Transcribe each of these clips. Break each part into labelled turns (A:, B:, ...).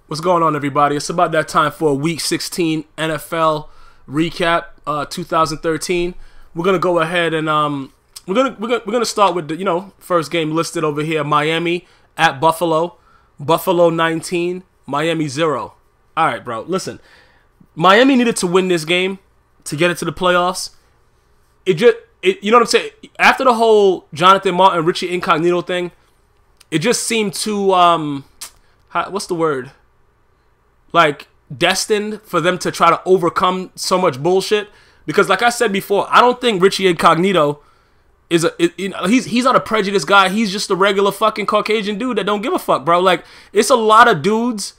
A: What's going on, everybody? It's about that time for a Week 16 NFL recap, 2013. We're gonna go ahead and we're gonna start with the first game listed over here: Miami at Buffalo. Buffalo 19, Miami 0. All right, bro. Listen, Miami needed to win this game to get into the playoffs. You know what I'm saying? After the whole Jonathan Martin, Richie Incognito thing, it just seemed too what's the word? Like, destined for them to try to overcome so much bullshit. Because like I said before, I don't think Richie Incognito is he's not a prejudiced guy. He's just a regular fucking Caucasian dude that don't give a fuck, bro. Like, it's a lot of dudes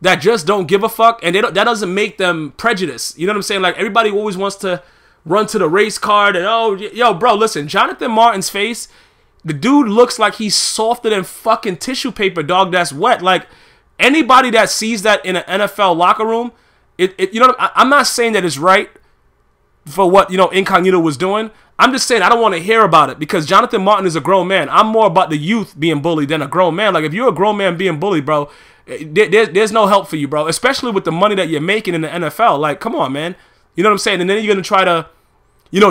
A: that just don't give a fuck, and that doesn't make them prejudiced. You know what I'm saying? Like, everybody always wants to run to the race card and, oh, yo, bro, listen, Jonathan Martin's face, the dude looks like he's softer than fucking tissue paper, dog, that's wet. Like, anybody that sees that in an NFL locker room, I'm not saying that it's right for what, Incognito was doing. I'm just saying I don't want to hear about it because Jonathan Martin is a grown man. I'm more about the youth being bullied than a grown man. Like, if you're a grown man being bullied, bro, there's no help for you, bro, especially with the money that you're making in the NFL. Like, come on, man. You know what I'm saying? And then you're going to try to,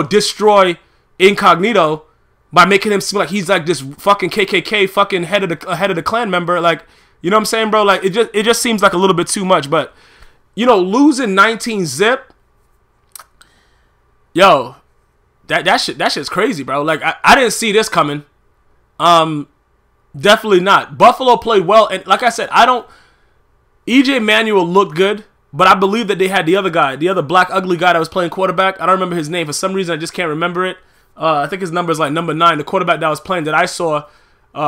A: destroy Incognito by making him seem like he's like this fucking KKK fucking head of the Klan member. Like, you know what I'm saying, bro? Like, it just seems like a little bit too much. But, losing 19-0, yo, that shit's crazy, bro. Like, I didn't see this coming. Definitely not. Buffalo played well, and like I said, EJ Manuel looked good, but I believe that they had the other guy, the other black ugly guy that was playing quarterback. I don't remember his name. For some reason, I just can't remember it. I think his number is like number 9, the quarterback that was playing, that I saw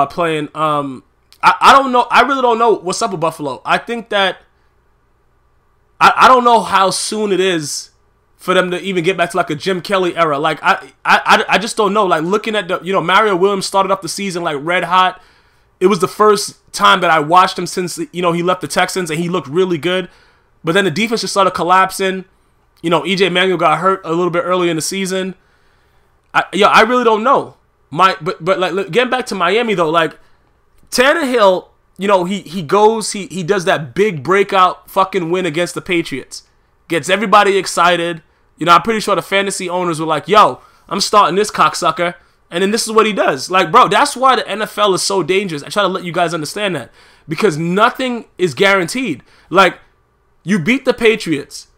A: playing. I don't know. I really don't know what's up with Buffalo. I think that I don't know how soon it is for them to even get back to like a Jim Kelly era. Like, I just don't know. Like, looking at the, Mario Williams started off the season like red hot. It was the first time that I watched him since, he left the Texans, and he looked really good. But then the defense just started collapsing. EJ Manuel got hurt a little bit early in the season. I really don't know. But like, getting back to Miami though, like, Tannehill, he does that big breakout fucking win against the Patriots. Gets everybody excited. I'm pretty sure the fantasy owners were like, yo, I'm starting this cocksucker. And then this is what he does. Like, bro, that's why the NFL is so dangerous. I try to let you guys understand that. Because nothing is guaranteed. Like, you beat the Patriots.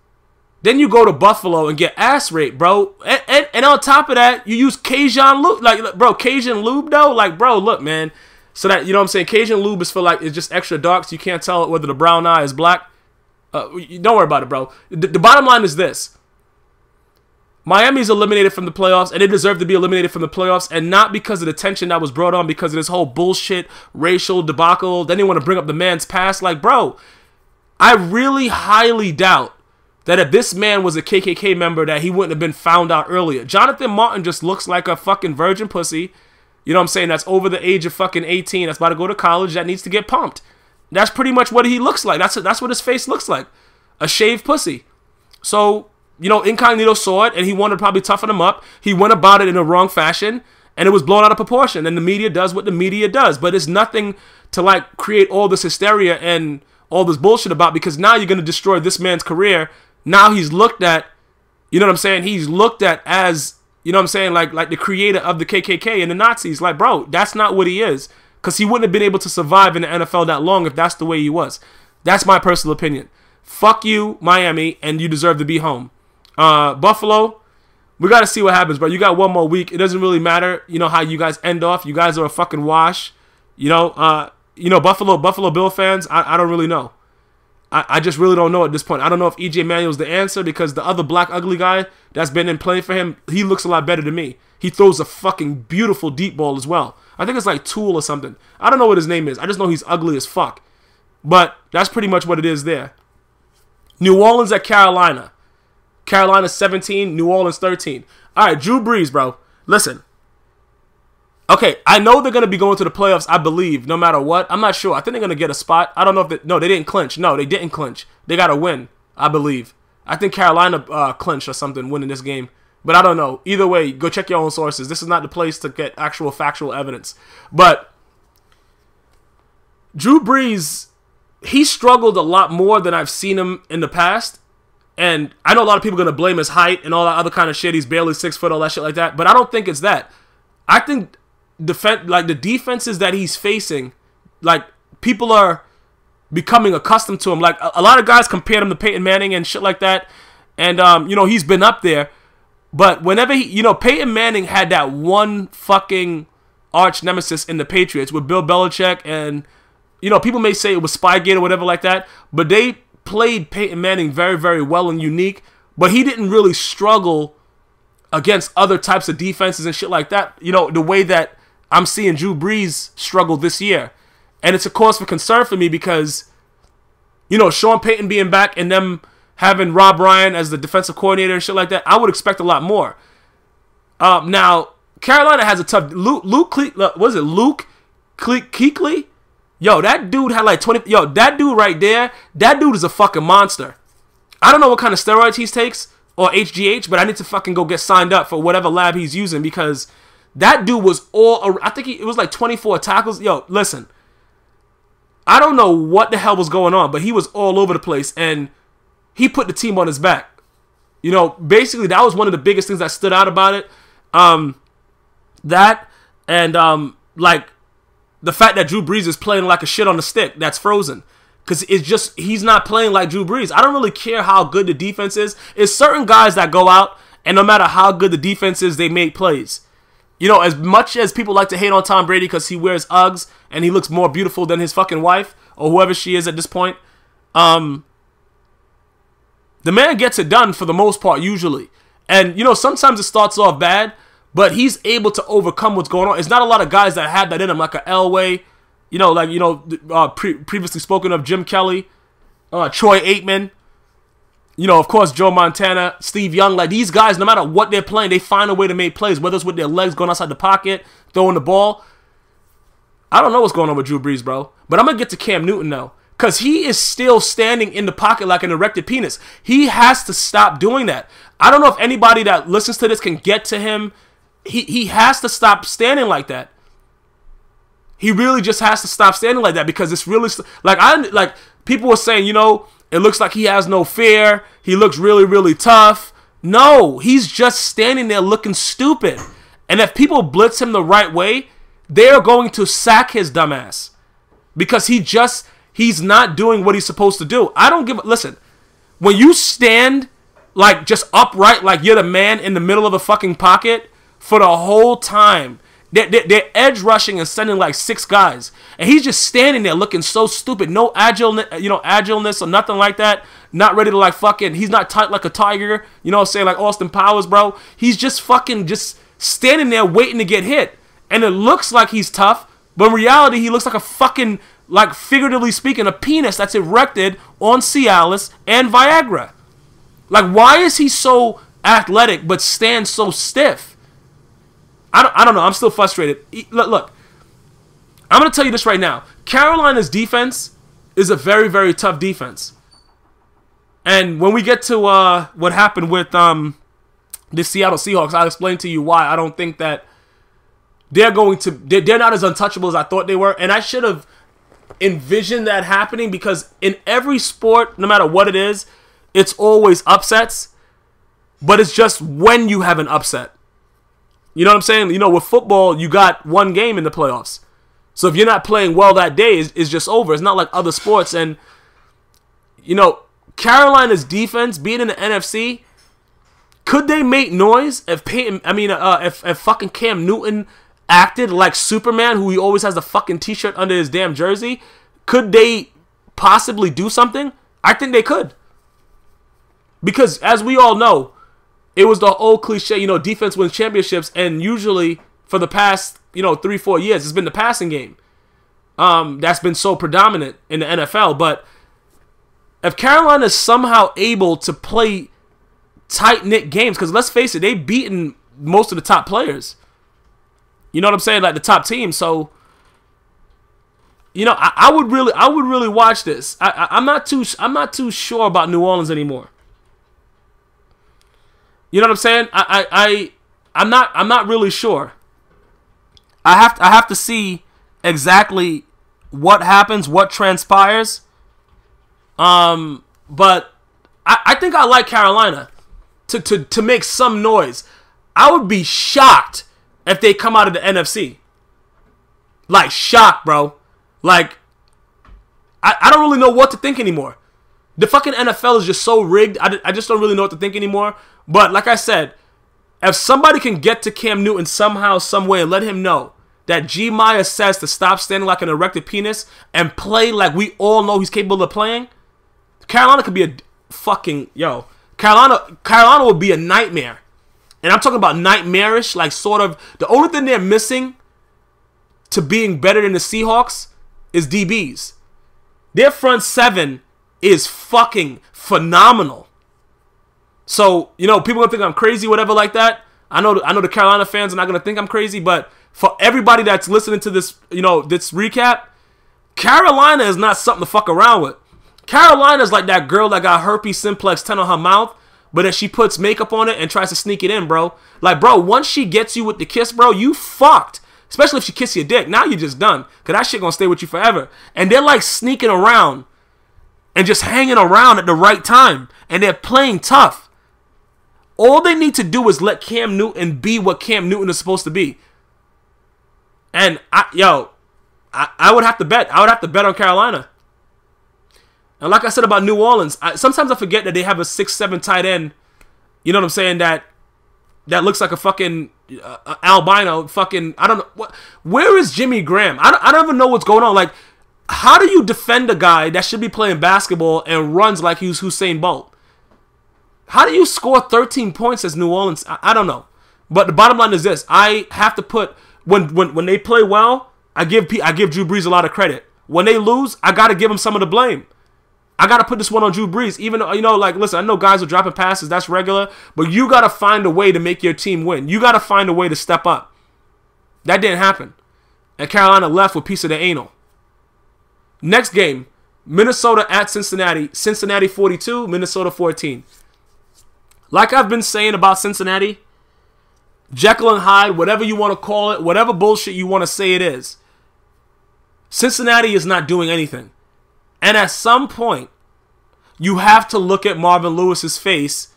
A: Then you go to Buffalo and get ass raped, bro. And on top of that, you use Cajun lube. Like, bro, Cajun lube, though? Like, bro, look, man. So that, you know what I'm saying? Cajun lube is for, like, it's just extra dark, so you can't tell whether the brown eye is black. Don't worry about it, bro. The bottom line is this. Miami's eliminated from the playoffs, and they deserve to be eliminated from the playoffs, and not because of the tension that was brought on because of this whole bullshit racial debacle. Then they want to bring up the man's past. Like, bro, I really highly doubt that if this man was a KKK member that he wouldn't have been found out earlier. Jonathan Martin just looks like a fucking virgin pussy. You know what I'm saying? That's over the age of fucking 18. That's about to go to college. That needs to get pumped. That's pretty much what he looks like. That's what his face looks like. A shaved pussy. So, Incognito saw it, and he wanted to probably toughen him up. He went about it in the wrong fashion, and it was blown out of proportion. And the media does what the media does. But it's nothing to, like, create all this hysteria and all this bullshit about, because now you're going to destroy this man's career. Now he's looked at, you know what I'm saying? He's looked at as, you know what I'm saying, like the creator of the KKK and the Nazis. Like, bro, that's not what he is. Because he wouldn't have been able to survive in the NFL that long if that's the way he was. That's my personal opinion. Fuck you, Miami, and you deserve to be home. Buffalo, we got to see what happens, bro. You got one more week. It doesn't really matter, how you guys end off. You guys are a fucking wash. Buffalo Bill fans, I don't really know. I just really don't know at this point. I don't know if EJ Manuel's the answer, because the other black ugly guy that's been in playing for him, he looks a lot better than me. He throws a fucking beautiful deep ball as well. I think it's like Tool or something. I don't know what his name is. I just know he's ugly as fuck. But that's pretty much what it is there. New Orleans at Carolina. Carolina 17, New Orleans 13. All right, Drew Brees, bro. Listen. Okay, I know they're going to be going to the playoffs, I believe, no matter what. I'm not sure. I think they're going to get a spot. I don't know if no, they didn't clinch. No, they didn't clinch. They got to win, I believe. I think Carolina clinched or something winning this game. But I don't know. Either way, go check your own sources. This is not the place to get actual factual evidence. But Drew Brees he struggled a lot more than I've seen him in the past. And I know a lot of people are going to blame his height and all that other kind of shit. He's barely 6 foot, all that shit like that. But I don't think it's that. I think the defenses that he's facing, like, people are becoming accustomed to him. Like, a lot of guys compared him to Peyton Manning and shit like that. And, you know, he's been up there. But whenever he, you know, Peyton Manning had that one fucking arch nemesis in the Patriots with Bill Belichick. And, you know, people may say it was Spygate or whatever like that. But they played Peyton Manning very, very well and unique. But he didn't really struggle against other types of defenses and shit like that. You know, the way that I'm seeing Drew Brees struggle this year. And it's a cause for concern for me because, you know, Sean Payton being back and them having Rob Ryan as the defensive coordinator and shit like that, I would expect a lot more. Now, Carolina has a tough... Luke Kuechly? Yo, that dude had like 20... Yo, that dude right there, that dude is a fucking monster. I don't know what kind of steroids he takes or HGH, but I need to fucking go get signed up for whatever lab he's using because that dude was all... I think it was like 24 tackles. Yo, listen. I don't know what the hell was going on, but he was all over the place, and he put the team on his back. You know, basically, that was one of the biggest things that stood out about it. That, and, like, the fact that Drew Brees is playing like a shit on the stick that's frozen. Because it's just, he's not playing like Drew Brees. I don't really care how good the defense is. It's certain guys that go out, and no matter how good the defense is, they make plays. You know, as much as people like to hate on Tom Brady because he wears Uggs and he looks more beautiful than his fucking wife or whoever she is at this point, the man gets it done for the most part usually. And, you know, sometimes it starts off bad, but he's able to overcome what's going on. It's not a lot of guys that have that in him, like a Elway, you know, like, you know, previously spoken of Jim Kelly, Troy Aikman. You know, of course, Joe Montana, Steve Young, like these guys, no matter what they're playing, they find a way to make plays, whether it's with their legs going outside the pocket, throwing the ball. I don't know what's going on with Drew Brees, bro. But I'm going to get to Cam Newton now. Because he is still standing in the pocket like an erected penis. He has to stop doing that. I don't know if anybody that listens to this can get to him. He has to stop standing like that. He really just has to stop standing like that because it's really... Like people were saying, you know... It looks like he has no fear. He looks really, really tough. No, he's just standing there looking stupid. And if people blitz him the right way, they're going to sack his dumb ass. Because he's not doing what he's supposed to do. I don't give a... Listen, when you stand like just upright like you're the man in the middle of the fucking pocket for the whole time... They're edge rushing and sending like 6 guys. And he's just standing there looking so stupid. No agileness or nothing like that. Not ready to like fucking... He's not tight like a tiger. You know what I'm saying? Like Austin Powers, bro. He's just fucking just standing there waiting to get hit. And it looks like he's tough. But in reality, he looks like a fucking... Like figuratively speaking, a penis that's erected on Cialis and Viagra. Like why is he so athletic but stands so stiff? I don't know. I'm still frustrated. Look, I'm going to tell you this right now. Carolina's defense is a very, very tough defense. And when we get to what happened with the Seattle Seahawks, I'll explain to you why I don't think that they're not as untouchable as I thought they were. And I should have envisioned that happening because in every sport, no matter what it is, it's always upsets. But it's just when you have an upset. You know what I'm saying? You know, with football, you got one game in the playoffs. So if you're not playing well that day, it's just over. It's not like other sports. And, you know, Carolina's defense, being in the NFC, could they make noise if if fucking Cam Newton acted like Superman, who he always has the fucking t-shirt under his damn jersey? Could they possibly do something? I think they could. Because, as we all know, it was the old cliche, you know, defense wins championships, and usually for the past, you know, 3-4 years, it's been the passing game. That's been so predominant in the NFL. But if Carolina is somehow able to play tight-knit games, because let's face it, they've beaten most of the top players. You know what I'm saying? Like the top team. So, you know, I would really watch this. I'm not too sure about New Orleans anymore. You know what I'm saying? I'm not really sure. I have to see exactly what happens, what transpires, But I think I like Carolina to make some noise. I would be shocked if they come out of the NFC. Like, shocked, bro. Like, I don't really know what to think anymore. The fucking NFL is just so rigged. I just don't really know what to think anymore. But like I said, if somebody can get to Cam Newton somehow, some way, and let him know that Gmias says to stop standing like an erected penis and play like we all know he's capable of playing, Carolina could be a fucking, Carolina would be a nightmare. And I'm talking about nightmarish, like sort of, the only thing they're missing to being better than the Seahawks is DBs. Their front seven is fucking phenomenal. So, people are going to think I'm crazy, whatever like that. I know the Carolina fans are not going to think I'm crazy, but for everybody that's listening to this, this recap, Carolina is not something to fuck around with. Carolina is like that girl that got herpes simplex 10 on her mouth, but then she puts makeup on it and tries to sneak it in, bro. Like, bro, once she gets you with the kiss, bro, you fucked. Especially if she kisses your dick. Now you're just done. Because that shit going to stay with you forever. And they're like sneaking around and just hanging around at the right time. And they're playing tough. All they need to do is let Cam Newton be what Cam Newton is supposed to be. And, I would have to bet. I would have to bet on Carolina. And like I said about New Orleans, sometimes I forget that they have a 6'7" tight end. You know what I'm saying? That looks like a fucking albino. Fucking, I don't know. Where is Jimmy Graham? I don't even know what's going on. Like, how do you defend a guy that should be playing basketball and runs like he's Usain Bolt? How do you score 13 points as New Orleans? I don't know. But the bottom line is this. I have to put, when they play well, I give Drew Brees a lot of credit. When they lose, I got to give them some of the blame. I got to put this one on Drew Brees. Even though, listen, I know guys are dropping passes. That's regular. But you got to find a way to make your team win. You got to find a way to step up. That didn't happen. And Carolina left with a piece of the anal. Next game, Minnesota at Cincinnati. Cincinnati 42, Minnesota 14. Like I've been saying about Cincinnati, Jekyll and Hyde, whatever you want to call it, whatever bullshit you want to say it is, Cincinnati is not doing anything. And at some point, you have to look at Marvin Lewis's face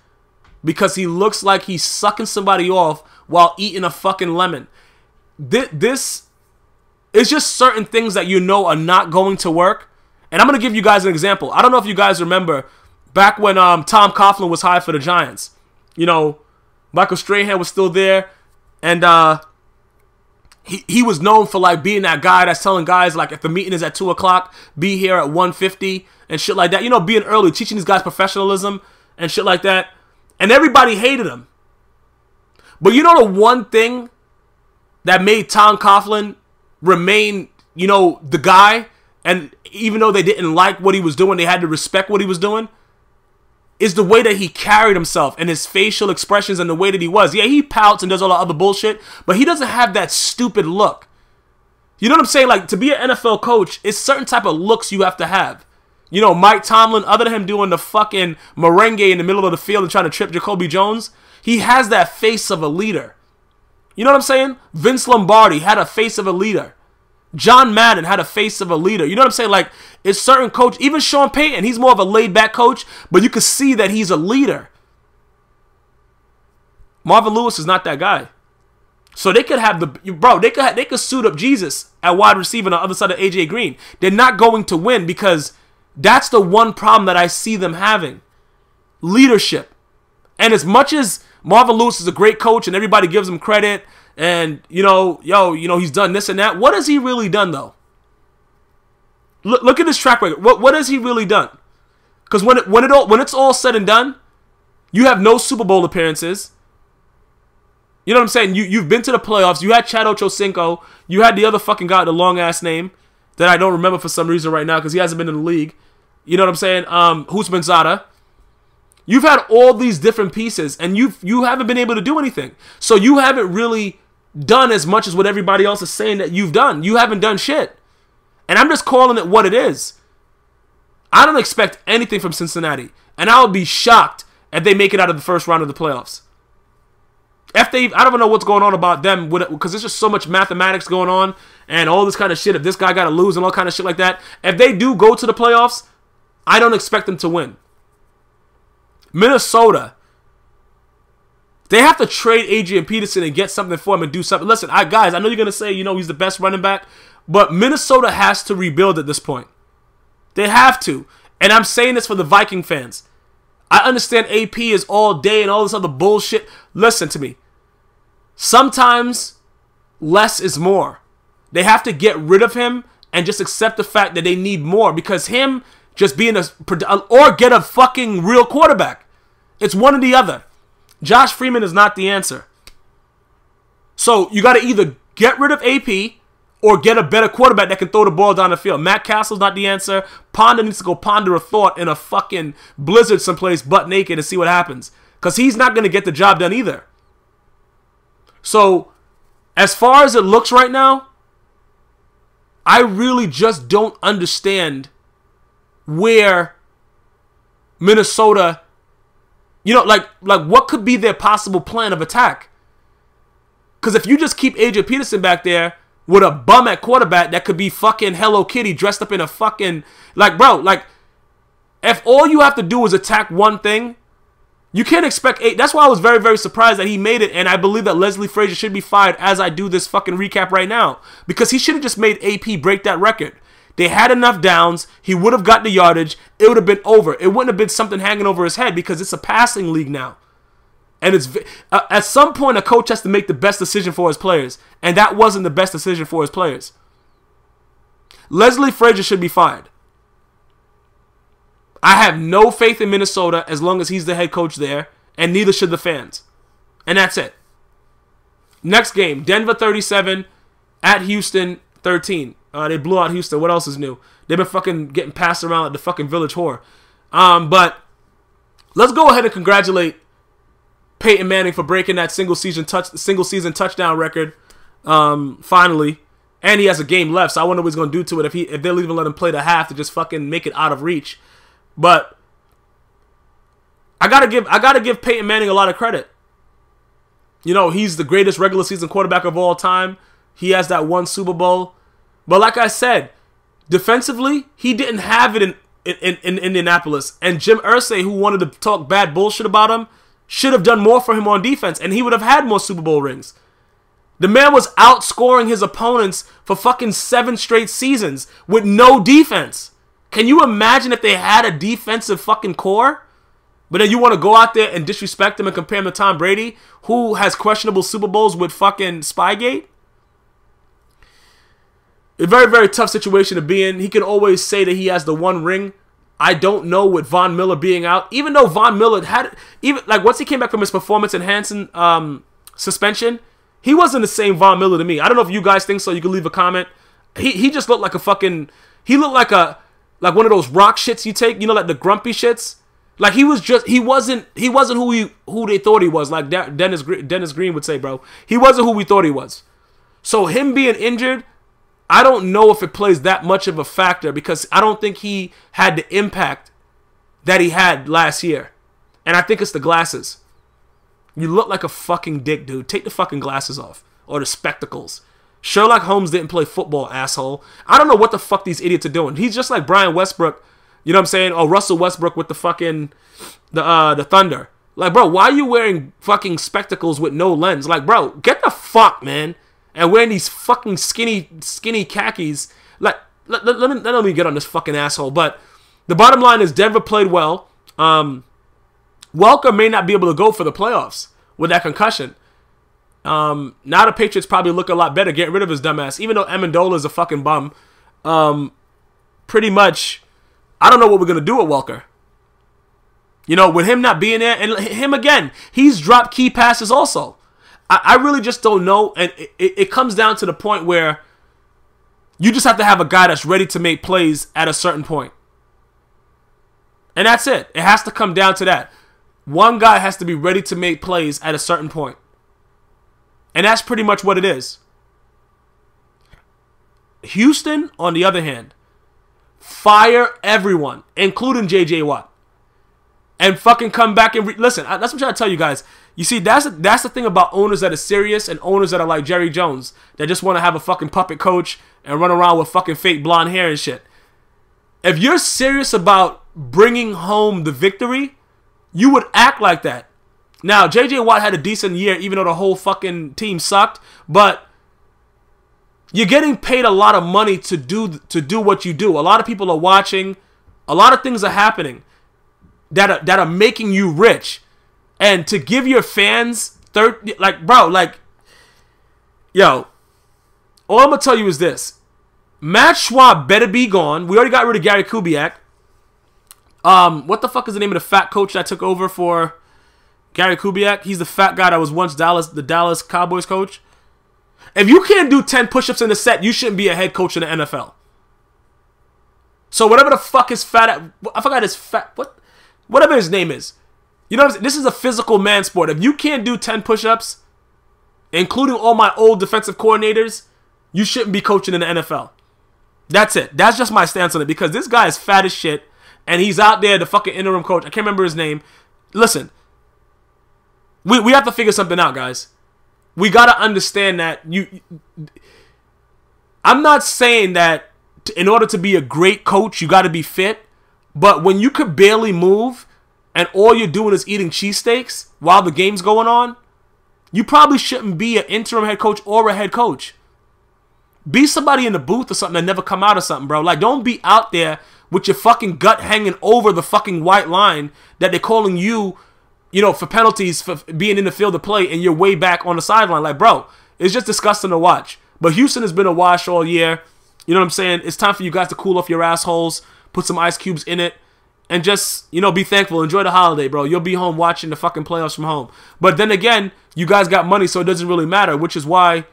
A: because he looks like he's sucking somebody off while eating a fucking lemon. This is just certain things that are not going to work. And I'm going to give you guys an example. I don't know if you guys remember back when Tom Coughlin was hired for the Giants. Michael Strahan was still there. And he was known for like being that guy that's telling guys like if the meeting is at 2 o'clock, be here at 1:50 and shit like that. Being early, teaching these guys professionalism and shit like that. And everybody hated him. But the one thing that made Tom Coughlin remain, the guy, and even though they didn't like what he was doing, they had to respect what he was doing, is the way that he carried himself and his facial expressions and the way that he was. Yeah, he pouts and does all the other bullshit, but he doesn't have that stupid look. You know what I'm saying? Like, to be an NFL coach, it's certain type of looks you have to have. Mike Tomlin, other than him doing the fucking merengue in the middle of the field and trying to trip Jacoby Jones, he has that face of a leader. You know what I'm saying? Vince Lombardi had a face of a leader. John Madden had a face of a leader. You know what I'm saying? Like, it's certain coach, even Sean Payton, he's more of a laid-back coach, but you can see that he's a leader. Marvin Lewis is not that guy. So they could have they could suit up Jesus at wide receiver on the other side of AJ Green. They're not going to win because that's the one problem that I see them having. Leadership. And as much as Marvin Lewis is a great coach and everybody gives him credit, and, he's done this and that. What has he really done, though? Look at his track record. What has he really done? Because when it's all said and done, you have no Super Bowl appearances. You know what I'm saying? You've been to the playoffs. You had Chad Ochocinco. You had the other fucking guy with the long-ass name that I don't remember for some reason right now because he hasn't been in the league. You know what I'm saying? Husmanzada. You've had all these different pieces, and you haven't been able to do anything. So you haven't really done as much as what everybody else is saying that you've done. You haven't done shit. And I'm just calling it what it is. I don't expect anything from Cincinnati. And I would be shocked if they make it out of the first round of the playoffs. I don't even know what's going on about them because there's just so much mathematics going on and all this kind of shit. If this guy got to lose and all kind of shit like that. If they do go to the playoffs, I don't expect them to win. Minnesota, they have to trade Adrian Peterson and get something for him and do something. Listen, guys, I know you're going to say, he's the best running back, but Minnesota has to rebuild at this point. They have to. And I'm saying this for the Viking fans. I understand AP is all day and all this other bullshit. Listen to me. Sometimes less is more. They have to get rid of him and just accept the fact that they need more, because him just being or get a fucking real quarterback. It's one or the other. Josh Freeman is not the answer. So you got to either get rid of AP or get a better quarterback that can throw the ball down the field. Matt Castle's not the answer. Ponder needs to go ponder a thought in a fucking blizzard someplace butt naked and see what happens, because he's not going to get the job done either. So as far as it looks right now, I really just don't understand where Minnesota, like what could be their possible plan of attack? Because if you just keep AJ Peterson back there with a bum at quarterback that could be fucking Hello Kitty dressed up in a fucking, if all you have to do is attack one thing, you can't expect eight. That's why I was very, very surprised that he made it, and I believe that Leslie Frazier should be fired as I do this fucking recap right now, because he should have just made AP break that record. They had enough downs. He would have got the yardage. It would have been over. It wouldn't have been something hanging over his head, because it's a passing league now. And it's at some point, a coach has to make the best decision for his players, and that wasn't the best decision for his players. Leslie Frazier should be fired. I have no faith in Minnesota as long as he's the head coach there, and neither should the fans. And that's it. Next game, Denver 37 at Houston 13. They blew out Houston. What else is new? They've been fucking getting passed around like the fucking village whore. But let's go ahead and congratulate Peyton Manning for breaking that single season touchdown record. Finally. And he has a game left, so I wonder what he's gonna do to it if they'll even let him play the half to just fucking make it out of reach. But I gotta give Peyton Manning a lot of credit. He's the greatest regular season quarterback of all time. He has that one Super Bowl. But like I said, defensively, he didn't have it in Indianapolis. And Jim Irsay, who wanted to talk bad bullshit about him, should have done more for him on defense, and he would have had more Super Bowl rings. The man was outscoring his opponents for fucking 7 straight seasons with no defense. Can you imagine if they had a defensive fucking core? But then you want to go out there and disrespect him and compare him to Tom Brady, who has questionable Super Bowls with fucking Spygate? A very, very tough situation to be in. He can always say that he has the one ring. I don't know with Von Miller being out. Even though Von Miller had, once he came back from his performance-enhancing suspension, he wasn't the same Von Miller to me. I don't know if you guys think so. You can leave a comment. He just looked like a fucking, he looked like one of those rock shits you take, like the grumpy shits. Like he wasn't who they thought he was. Like Dennis Green would say, bro. He wasn't who we thought he was. So him being injured, I don't know if it plays that much of a factor, because I don't think he had the impact that he had last year. And I think it's the glasses. You look like a fucking dick, dude. Take the fucking glasses off. Or the spectacles. Sherlock Holmes didn't play football, asshole. I don't know what the fuck these idiots are doing. He's just like Brian Westbrook. You know what I'm saying? Or Russell Westbrook with the fucking, the Thunder. Like, bro, why are you wearing fucking spectacles with no lens? Like, bro, get the fuck, man. And wearing these fucking skinny khakis. Like, let me get on this fucking asshole. But the bottom line is Denver played well. Welker may not be able to go for the playoffs with that concussion. Now the Patriots probably look a lot better getting rid of his dumbass. Even though Amendola is a fucking bum. Pretty much, I don't know what we're going to do with Welker. With him not being there. And him again, he's dropped key passes also. I really just don't know, and it comes down to the point where you just have to have a guy that's ready to make plays at a certain point. And that's it. It has to come down to that. One guy has to be ready to make plays at a certain point. And that's pretty much what it is. Houston, on the other hand, fire everyone, including J.J. Watt. And fucking come back and listen. That's what I'm trying to tell you guys. You see, that's the thing about owners that are serious and owners that are like Jerry Jones, that just want to have a fucking puppet coach and run around with fucking fake blonde hair and shit. If you're serious about bringing home the victory, you would act like that. Now, J.J. Watt had a decent year, even though the whole fucking team sucked. But you're getting paid a lot of money to do what you do. A lot of people are watching. A lot of things are happening that are making you rich. And to give your fans yo, all I'm gonna tell you is this: Matt Schwab better be gone. We already got rid of Gary Kubiak. What the fuck is the name of the fat coach that took over for Gary Kubiak? He's the fat guy that was once the Dallas Cowboys coach. If you can't do 10 push-ups in a set, you shouldn't be a head coach in the NFL. So whatever the fuck his I forgot his whatever his name is. You know what I'm saying? This is a physical man sport. If you can't do 10 push-ups, including all my old defensive coordinators, you shouldn't be coaching in the NFL. That's it. That's just my stance on it, because this guy is fat as shit, and he's out there, the fucking interim coach. I can't remember his name. Listen, we have to figure something out, guys. We got to understand that I'm not saying that in order to be a great coach, you got to be fit, but when you could barely move and all you're doing is eating cheesesteaks while the game's going on, you probably shouldn't be an interim head coach or a head coach. Be somebody in the booth or something that never come out of something, bro. Like, don't be out there with your fucking gut hanging over the fucking white line that they're calling you, for penalties for being in the field of play, and you're way back on the sideline. Like, bro, it's just disgusting to watch. But Houston has been a wash all year. You know what I'm saying? It's time for you guys to cool off your assholes, put some ice cubes in it, and just, be thankful. Enjoy the holiday, bro. You'll be home watching the fucking playoffs from home. But then again, you guys got money, so it doesn't really matter, which is why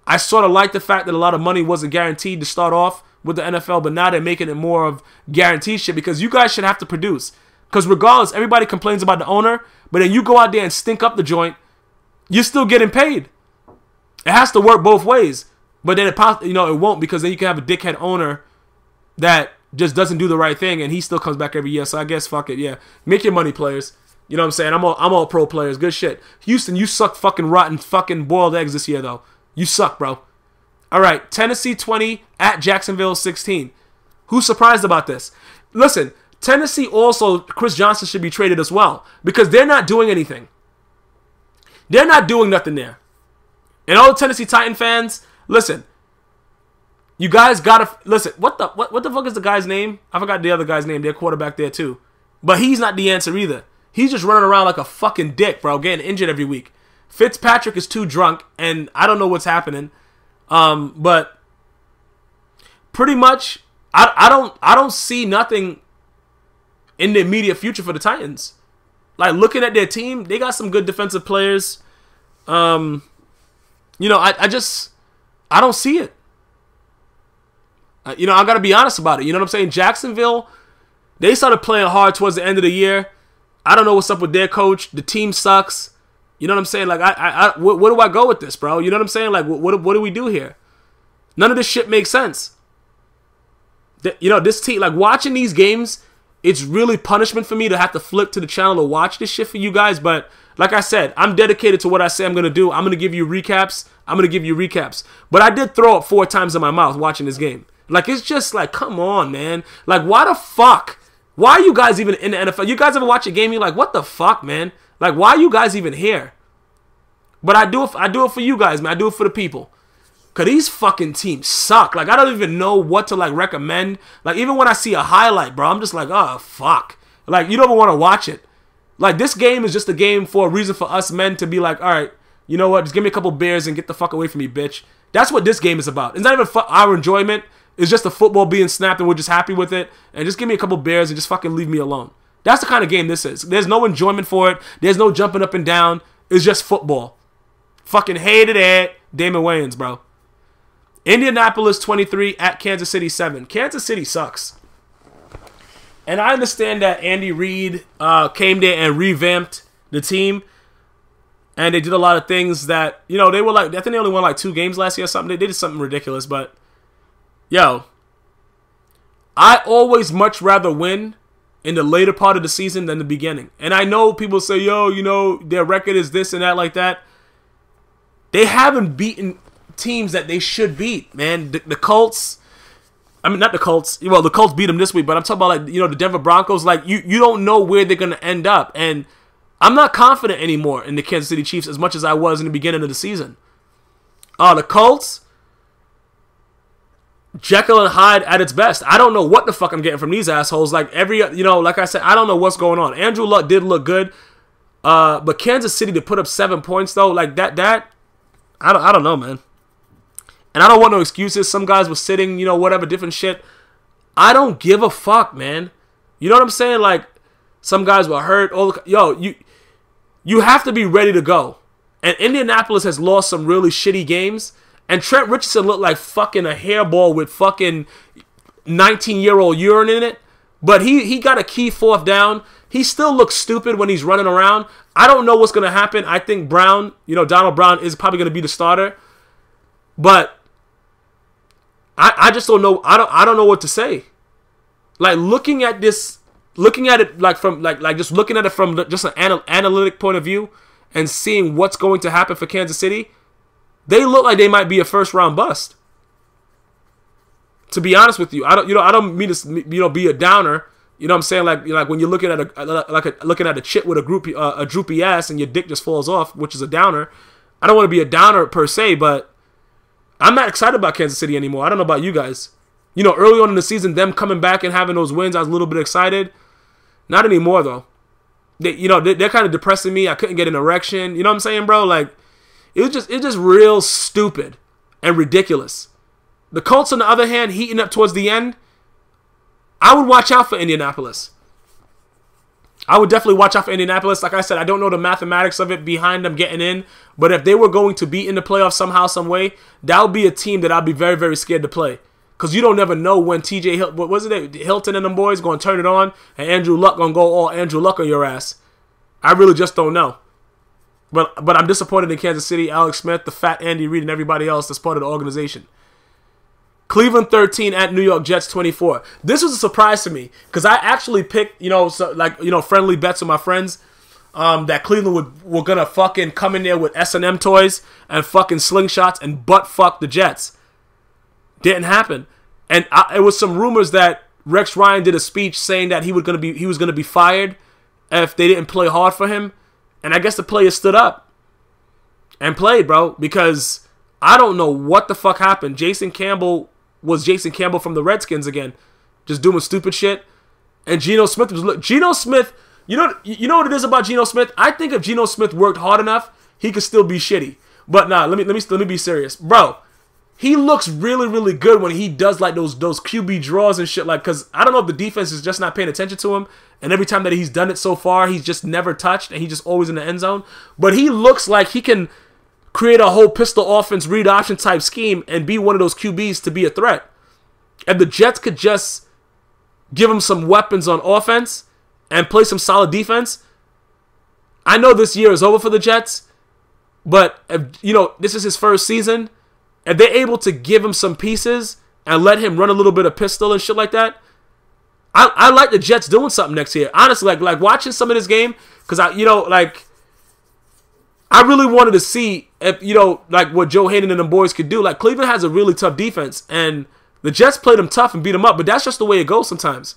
A: I sort of like the fact that a lot of money wasn't guaranteed to start off with the NFL, but now they're making it more of guaranteed shit, because you guys should have to produce. Because regardless, everybody complains about the owner, but then you go out there and stink up the joint, you're still getting paid. It has to work both ways. But then it won't, because then you can have a dickhead owner that just doesn't do the right thing, and he still comes back every year. So I guess fuck it, yeah. Make your money, players. You know what I'm saying? I'm all pro players. Good shit. Houston, you suck fucking rotten fucking boiled eggs this year, though. You suck, bro. All right, Tennessee 20 at Jacksonville 16. Who's surprised about this? Listen, Tennessee also, Chris Johnson should be traded as well, because they're not doing anything. They're not doing nothing there. And all the Tennessee Titan fans, listen. You guys gotta listen. What the fuck is the guy's name? I forgot the other guy's name. Their quarterback there too, but he's not the answer either. He's just running around like a fucking dick, bro, getting injured every week. Fitzpatrick is too drunk, and I don't know what's happening. But pretty much, I don't see nothing in the immediate future for the Titans. Like, looking at their team, they got some good defensive players. I don't see it. I got to be honest about it. You know what I'm saying? Jacksonville, they started playing hard towards the end of the year. I don't know what's up with their coach. The team sucks. You know what I'm saying? Like, where do I go with this, bro? You know what I'm saying? Like, what do we do here? None of this shit makes sense. This team, like, watching these games, it's really punishment for me to have to flip to the channel to watch this shit for you guys. But like I said, I'm dedicated to what I say I'm going to do. I'm going to give you recaps. But I did throw up 4 times in my mouth watching this game. Like, it's just like, come on, man. Like, why the fuck? Why are you guys even in the NFL? You guys ever watch a game, you're like, what the fuck, man? Like, why are you guys even here? But I do it for you guys, man. I do it for the people. Because these fucking teams suck. Like, I don't even know what to, like, recommend. Like, even when I see a highlight, bro, I'm just like, oh, fuck. Like, you don't even want to watch it. Like, this game is just a game for a reason for us men to be like, all right, you know what? Just give me a couple beers and get the fuck away from me, bitch. That's what this game is about. It's not even our enjoyment. It's just the football being snapped and we're just happy with it. And just give me a couple beers and just fucking leave me alone. That's the kind of game this is. There's no enjoyment for it. There's no jumping up and down. It's just football. Fucking hated it. Damon Wayans, bro. Indianapolis 23 at Kansas City 7. Kansas City sucks. And I understand that Andy Reid came there and revamped the team. And they did a lot of things that, they were like, I think they only won like 2 games last year or something. They did something ridiculous, but, yo, I always much rather win in the later part of the season than the beginning. And I know people say, yo, their record is this and that like that. They haven't beaten teams that they should beat, man. The Colts, I mean, not the Colts. Well, the Colts beat them this week, but I'm talking about, like, you know, the Denver Broncos. Like, you don't know where they're going to end up. And I'm not confident anymore in the Kansas City Chiefs as much as I was in the beginning of the season. The Colts, Jekyll and Hyde at its best. I don't know what the fuck I'm getting from these assholes. Like, like I said, I don't know what's going on. Andrew Luck did look good. But Kansas City to put up 7 points, though, like that, I don't know, man. And I don't want no excuses. Some guys were sitting, you know, whatever, different shit. I don't give a fuck, man. You know what I'm saying? Like, some guys were hurt. You have to be ready to go. And Indianapolis has lost some really shitty games. And Trent Richardson looked like fucking a hairball with fucking 19-year-old urine in it. But he got a key fourth down. He still looks stupid when he's running around. I don't know what's going to happen. I think Brown, Donald Brown is probably going to be the starter. But I just don't know. I don't know what to say. Like, looking at it like from just looking at it from just an analytic point of view and seeing what's going to happen for Kansas City, they look like they might be a first round bust. To be honest with you, I don't mean to be a downer. You know what I'm saying? Like when you're looking at looking at a chip with a droopy ass and your dick just falls off, which is a downer. I don't want to be a downer per se, but I'm not excited about Kansas City anymore. I don't know about you guys. You know, early on in the season, them coming back and having those wins, I was a little bit excited. Not anymore, though. They're kind of depressing me. I couldn't get an erection. You know what I'm saying, bro? Like, it's just real stupid and ridiculous. The Colts, on the other hand, heating up towards the end. I would watch out for Indianapolis. I would definitely watch out for Indianapolis. Like I said, I don't know the mathematics of it behind them getting in. But if they were going to be in the playoffs somehow, some way, that would be a team that I'd be very, very scared to play. Because you don't never know when Hilton and them boys going to turn it on and Andrew Luck going to go all Andrew Luck on your ass. I really just don't know. But I'm disappointed in Kansas City, Alex Smith, the fat Andy Reid, and everybody else that's part of the organization. Cleveland 13 at New York Jets 24. This was a surprise to me because I actually picked, friendly bets with my friends that Cleveland were going to fucking come in there with S&M toys and fucking slingshots and butt fuck the Jets. Didn't happen. And it was some rumors that Rex Ryan did a speech saying that he was going to be fired if they didn't play hard for him. And I guess the players stood up and played, bro, because I don't know what the fuck happened. Jason Campbell was Jason Campbell from the Redskins again, just doing stupid shit. And Geno Smith Geno Smith, you know what it is about Geno Smith? I think if Geno Smith worked hard enough, he could still be shitty. But nah, let me be serious, bro. He looks really, really good when he does like those QB draws and shit. Like, cause I don't know if the defense is just not paying attention to him, and every time that he's done it so far, he's just never touched, and he's just always in the end zone. But he looks like he can create a whole pistol offense, read option type scheme, and be one of those QBs to be a threat. And the Jets could just give him some weapons on offense and play some solid defense. I know this year is over for the Jets, but if, this is his first season. If they're able to give him some pieces and let him run a little bit of pistol and shit like that, I like the Jets doing something next year. Honestly, like watching some of this game, because I really wanted to see if like what Joe Hayden and them boys could do. Like, Cleveland has a really tough defense, and the Jets played them tough and beat them up. But that's just the way it goes sometimes.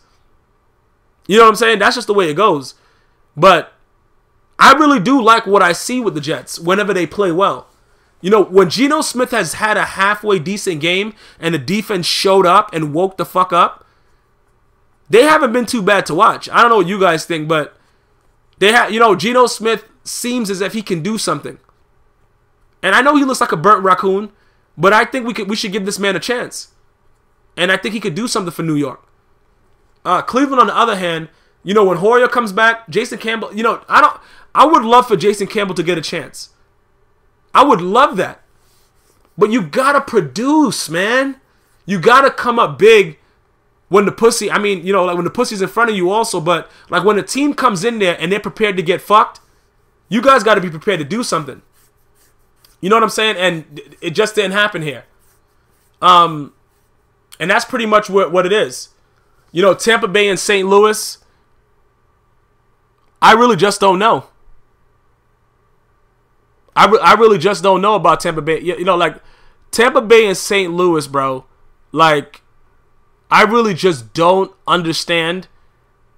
A: You know what I'm saying? That's just the way it goes. But I really do like what I see with the Jets whenever they play well. When Geno Smith has had a halfway decent game and the defense showed up and woke the fuck up, they haven't been too bad to watch. I don't know what you guys think, but they have. Geno Smith seems as if he can do something. And I know he looks like a burnt raccoon, but I think we should give this man a chance. And I think he could do something for New York. Cleveland, on the other hand, when Hoyer comes back, Jason Campbell, I would love for Jason Campbell to get a chance. I would love that. But you gotta produce, man. You gotta come up big when the pussy, like when the pussy's in front of you also, but like when the team comes in there and they're prepared to get fucked, you guys gotta be prepared to do something. You know what I'm saying? And it just didn't happen here. And that's pretty much what it is. Tampa Bay and St. Louis, I really just don't know. I really just don't know about Tampa Bay. Like Tampa Bay and St. Louis, bro. Like, I really just don't understand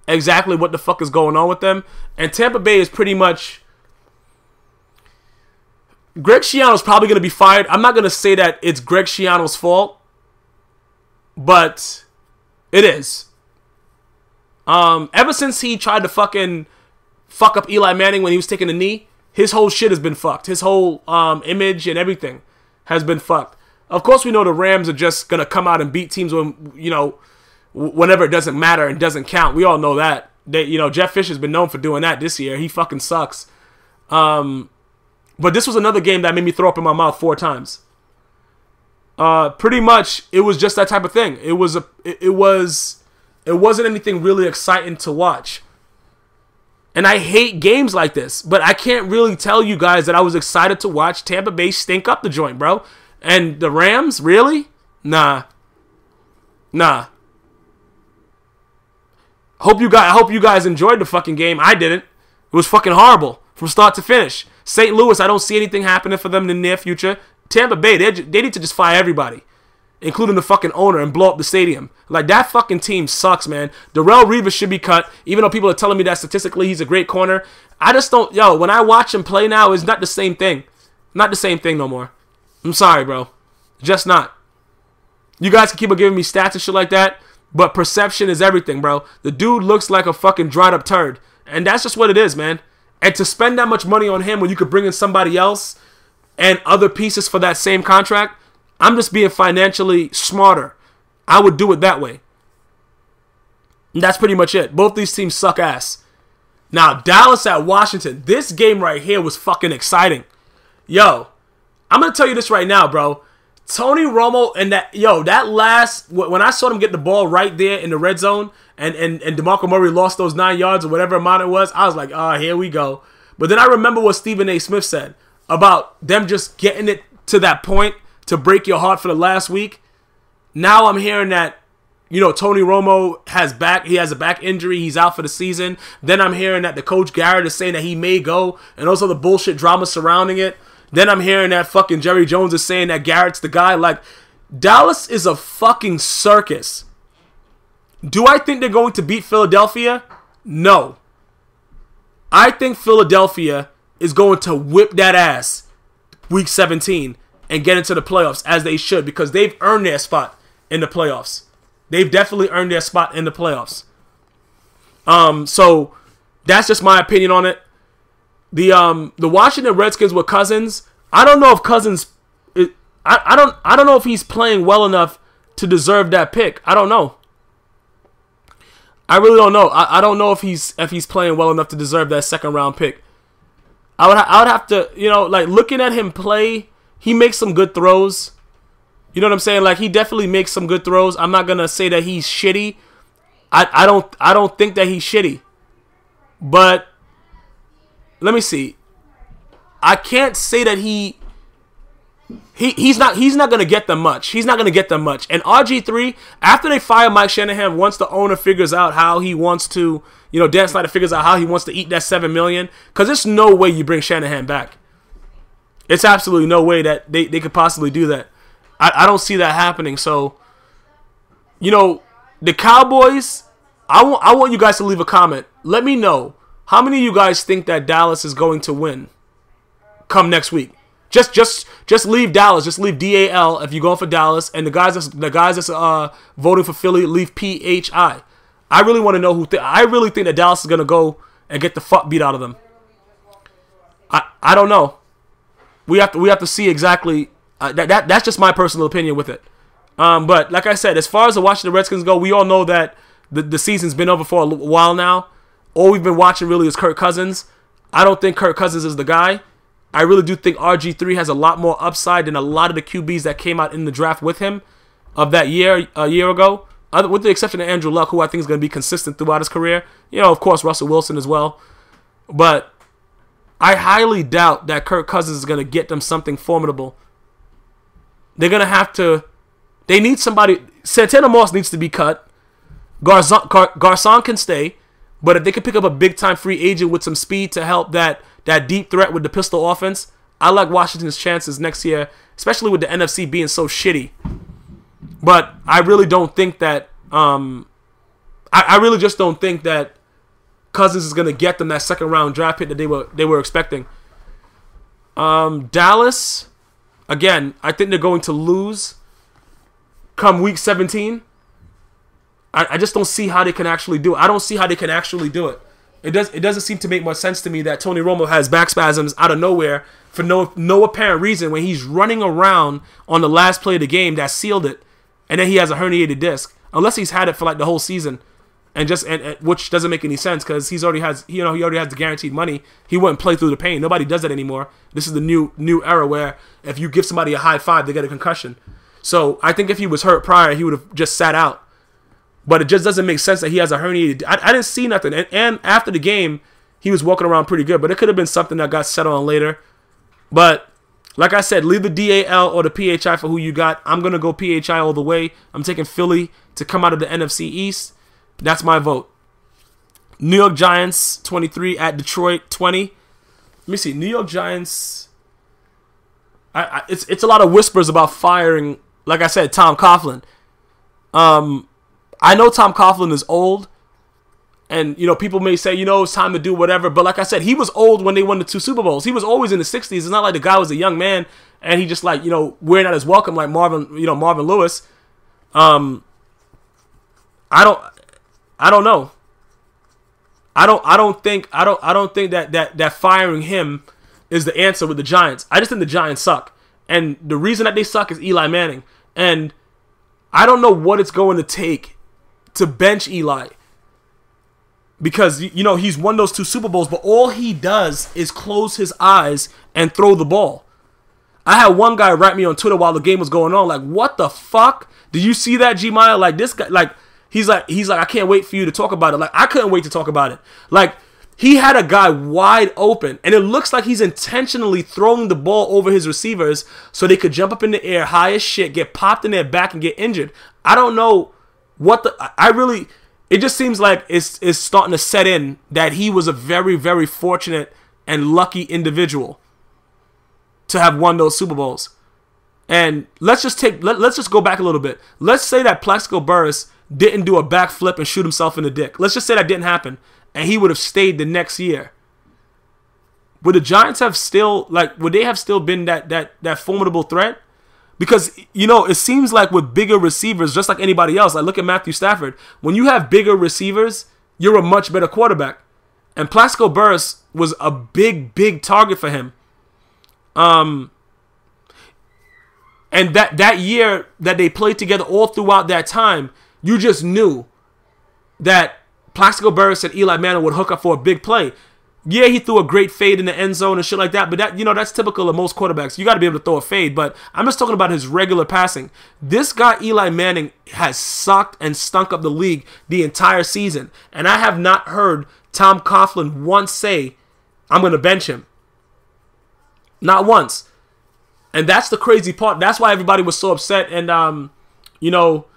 A: exactly what the fuck is going on with them. And Tampa Bay is pretty much... Greg Schiano's probably going to be fired. I'm not going to say that it's Greg Schiano's fault, but it is. Ever since he tried to fucking fuck up Eli Manning when he was taking a knee, his whole shit has been fucked. His whole image and everything has been fucked. Of course, we know the Rams are just going to come out and beat teams when, you know, whenever it doesn't matter and doesn't count. We all know that. They, you know, Jeff Fisher's been known for doing that this year. He fucking sucks. But this was another game that made me throw up in my mouth 4 times. Pretty much, it was just that type of thing. It wasn't anything really exciting to watch. And I hate games like this, but I can't really tell you guys that I was excited to watch Tampa Bay stink up the joint, bro. And the Rams, really? Nah. I hope you guys enjoyed the fucking game. I didn't. It was fucking horrible from start to finish. St. Louis, I don't see anything happening for them in the near future. Tampa Bay, they need to just fire everybody, including the fucking owner, and blow up the stadium. Like, that fucking team sucks, man. Darrelle Revis should be cut, even though people are telling me that statistically he's a great corner. I just don't, when I watch him play now, it's not the same thing. Not the same thing no more. I'm sorry, bro. Just not. You guys can keep on giving me stats and shit like that, but perception is everything, bro. The dude looks like a fucking dried up turd, and that's just what it is, man. And to spend that much money on him when you could bring in somebody else and other pieces for that same contract, I'm just being financially smarter. I would do it that way. And that's pretty much it. Both these teams suck ass. Now, Dallas at Washington. This game right here was fucking exciting. Yo, I'm going to tell you this right now, bro. Tony Romo and that last, when I saw them get the ball right there in the red zone and DeMarco Murray lost those 9 yards or whatever amount it was, I was like, here we go. But then I remember what Stephen A. Smith said about them just getting it to that point to break your heart for the last week. Now I'm hearing that, Tony Romo he has a back injury. He's out for the season. Then I'm hearing that the coach Garrett is saying that he may go, and also the bullshit drama surrounding it. Then I'm hearing that fucking Jerry Jones is saying that Garrett's the guy. Like, Dallas is a fucking circus. Do I think they're going to beat Philadelphia? No. I think Philadelphia is going to whip that ass week 17 and get into the playoffs, as they should, because they've earned their spot in the playoffs. They've definitely earned their spot in the playoffs. So that's just my opinion on it. The Washington Redskins with Cousins, I don't know if Cousins, I don't know if he's playing well enough to deserve that pick. I don't know. I really don't know. I don't know if he's playing well enough to deserve that second round pick. I would have to, like, looking at him play, he makes some good throws. You know what I'm saying? Like, he definitely makes some good throws. I'm not gonna say that he's shitty. I don't think that he's shitty. But let me see. I can't say that he's not gonna get them much. He's not gonna get them much. And RG3, after they fire Mike Shanahan, once the owner figures out how he wants to, Dan Snyder figures out how he wants to eat that $7 million, because there's no way you bring Shanahan back. It's absolutely no way that they could possibly do that. I don't see that happening. So, the Cowboys, I want you guys to leave a comment. Let me know, how many of you guys think that Dallas is going to win come next week? Just leave Dallas. Just leave DAL if you're going for Dallas. And the guys that's voting for Philly, leave PHI. I really want to know who. I really think that Dallas is going to go and get the fuck beat out of them. I don't know. We have to see exactly. That's just my personal opinion with it. But like I said, as far as the Washington Redskins go, we all know that the season's been over for a while now. All we've been watching really is Kirk Cousins. I don't think Kirk Cousins is the guy. I really do think RG3 has a lot more upside than a lot of the QBs that came out in the draft with him a year ago. With the exception of Andrew Luck, who I think is going to be consistent throughout his career. Of course, Russell Wilson as well. But I highly doubt that Kirk Cousins is going to get them something formidable. They're going to have to... They need somebody... Santana Moss needs to be cut. Garcon can stay. But if they could pick up a big-time free agent with some speed to help that deep threat with the pistol offense, I like Washington's chances next year, especially with the NFC being so shitty. But I really don't think that I really just don't think that Cousins is going to get them that second round draft pick that they were expecting. Dallas, again, I think they're going to lose come week 17. I just don't see how they can actually do it. I don't see how they can actually do it. It doesn't seem to make much sense to me that Tony Romo has back spasms out of nowhere for no apparent reason when he's running around on the last play of the game that sealed it, and then he has a herniated disc. Unless he's had it for like the whole season, and which doesn't make any sense because he already has the guaranteed money. He wouldn't play through the pain. Nobody does that anymore. This is the new era where if you give somebody a high five, they get a concussion. So I think if he was hurt prior, he would have just sat out. But it just doesn't make sense that he has a herniated. I didn't see nothing. And after the game, he was walking around pretty good. But it could have been something that got settled on later. But like I said, leave the DAL or the PHI for who you got. I'm going to go PHI all the way. I'm taking Philly to come out of the NFC East. That's my vote. New York Giants 23 at Detroit 20. Let me see. New York Giants. It's a lot of whispers about firing, like I said, Tom Coughlin. I know Tom Coughlin is old, and people may say it's time to do whatever. But like I said, he was old when they won the 2 Super Bowls. He was always in the 60s. It's not like the guy was a young man and he just like wearing out his welcome like Marvin Lewis. I don't know. I don't think that firing him is the answer with the Giants. I just think the Giants suck, and the reason that they suck is Eli Manning, and I don't know what it's going to take to bench Eli, because he's won those 2 Super Bowls, but all he does is close his eyes and throw the ball. I had one guy write me on Twitter while the game was going on, like, what the fuck? Did you see that, Gmias? Like, this guy, like, he's like, I can't wait for you to talk about it. Like, I couldn't wait to talk about it. Like, he had a guy wide open, and it looks like he's intentionally throwing the ball over his receivers so they could jump up in the air high as shit, get popped in their back, and get injured. I don't know what it just seems like it's starting to set in that he was a very, very fortunate and lucky individual to have won those Super Bowls. And let's just go back a little bit. Let's say that Plaxico Burress didn't do a backflip and shoot himself in the dick. Let's just say that didn't happen, and he would have stayed the next year. Would the Giants have still, would they have still been that formidable threat? Because, it seems like with bigger receivers, just like anybody else, like look at Matthew Stafford. When you have bigger receivers, you're a much better quarterback. And Plaxico Burress was a big, big target for him. And that year that they played together all throughout that time, you just knew that Plaxico Burress and Eli Manning would hook up for a big play. Yeah, he threw a great fade in the end zone and shit like that, but that's typical of most quarterbacks. You got to be able to throw a fade, but I'm just talking about his regular passing. This guy, Eli Manning, has sucked and stunk up the league the entire season, and I have not heard Tom Coughlin once say, I'm going to bench him. Not once. And that's the crazy part. That's why everybody was so upset, and,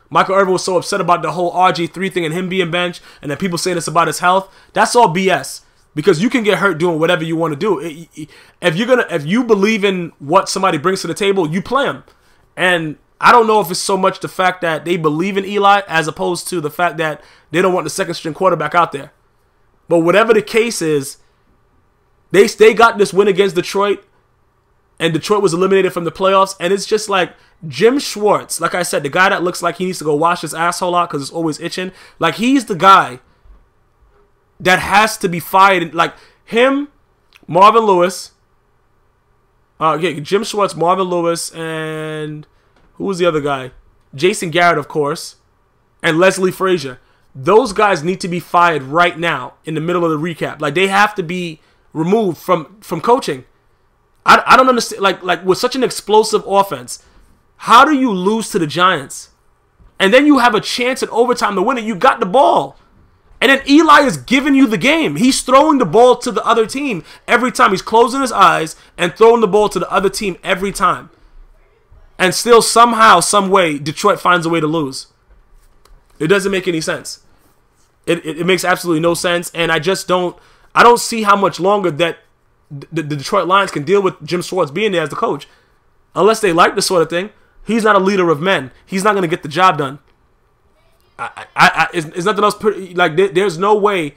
A: Michael Irvin was so upset about the whole RG3 thing and him being benched, and then people saying it's about his health. That's all BS. Because you can get hurt doing whatever you want to do. If you believe in what somebody brings to the table, you play them. And I don't know if it's so much the fact that they believe in Eli as opposed to the fact that they don't want the second string quarterback out there. But whatever the case is, they got this win against Detroit, and Detroit was eliminated from the playoffs. And it's just like Jim Schwartz, like I said, the guy that looks like he needs to go wash his asshole out because it's always itching. Like, he's the guy that has to be fired. Like him, Marvin Lewis, Jim Schwartz, Marvin Lewis, and who was the other guy? Jason Garrett, of course, and Leslie Frazier. Those guys need to be fired right now in the middle of the recap. Like, they have to be removed from coaching. I don't understand. Like with such an explosive offense, how do you lose to the Giants? And then you have a chance at overtime to win it. You got the ball. And then Eli is giving you the game. He's throwing the ball to the other team every time. He's closing his eyes and throwing the ball to the other team every time. And still, somehow, some way, Detroit finds a way to lose. It doesn't make any sense. It makes absolutely no sense. And I don't see how much longer that the Detroit Lions can deal with Jim Schwartz being there as the coach. Unless they like this sort of thing. He's not a leader of men. He's not going to get the job done. It's nothing else. Like there's no way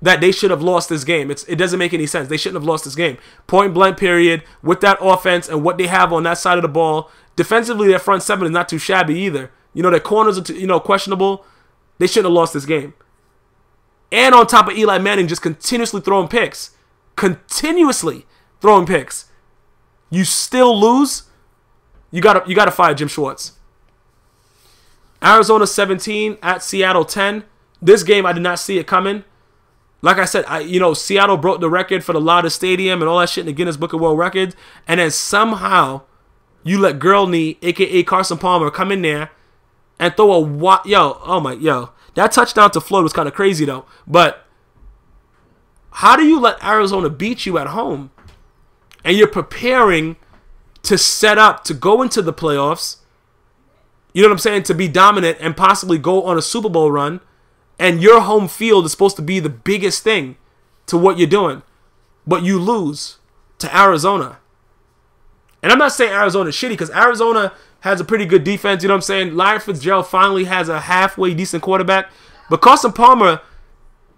A: that they should have lost this game. It doesn't make any sense. They shouldn't have lost this game. Point blank period. With that offense and what they have on that side of the ball, defensively their front seven is not too shabby either. You know, their corners are questionable. They shouldn't have lost this game. And on top of Eli Manning just continuously throwing picks. Continuously throwing picks. You still lose. You gotta fire Jim Schwartz. Arizona 17 at Seattle 10. This game I did not see it coming. Like I said, Seattle broke the record for the loudest stadium and all that shit in the Guinness Book of World Records. And then somehow you let Girl Knee, aka Carson Palmer, come in there and throw a that touchdown to Floyd was kind of crazy though. But how do you let Arizona beat you at home? And you're preparing to set up to go into the playoffs. You know what I'm saying? To be dominant and possibly go on a Super Bowl run. And your home field is supposed to be the biggest thing to what you're doing. But you lose to Arizona. And I'm not saying Arizona's shitty because Arizona has a pretty good defense. You know what I'm saying? Larry Fitzgerald finally has a halfway decent quarterback. But Carson Palmer,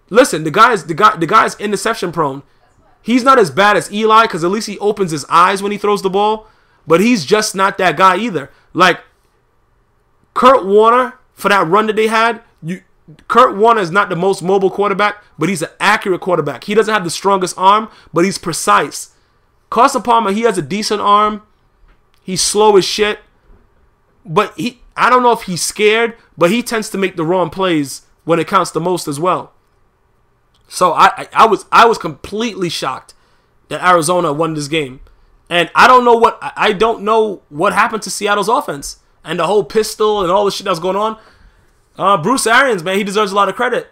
A: listen, the guy's interception prone. He's not as bad as Eli because at least he opens his eyes when he throws the ball. But he's just not that guy either. Like, Kurt Warner, for that run that they had, Kurt Warner is not the most mobile quarterback, but he's an accurate quarterback. He doesn't have the strongest arm, but he's precise. Carson Palmer, he has a decent arm. He's slow as shit. But I don't know if he's scared, but he tends to make the wrong plays when it counts the most as well. So I was completely shocked that Arizona won this game. And I don't know what happened to Seattle's offense and the whole pistol and all the shit that was going on. Bruce Arians, man, he deserves a lot of credit.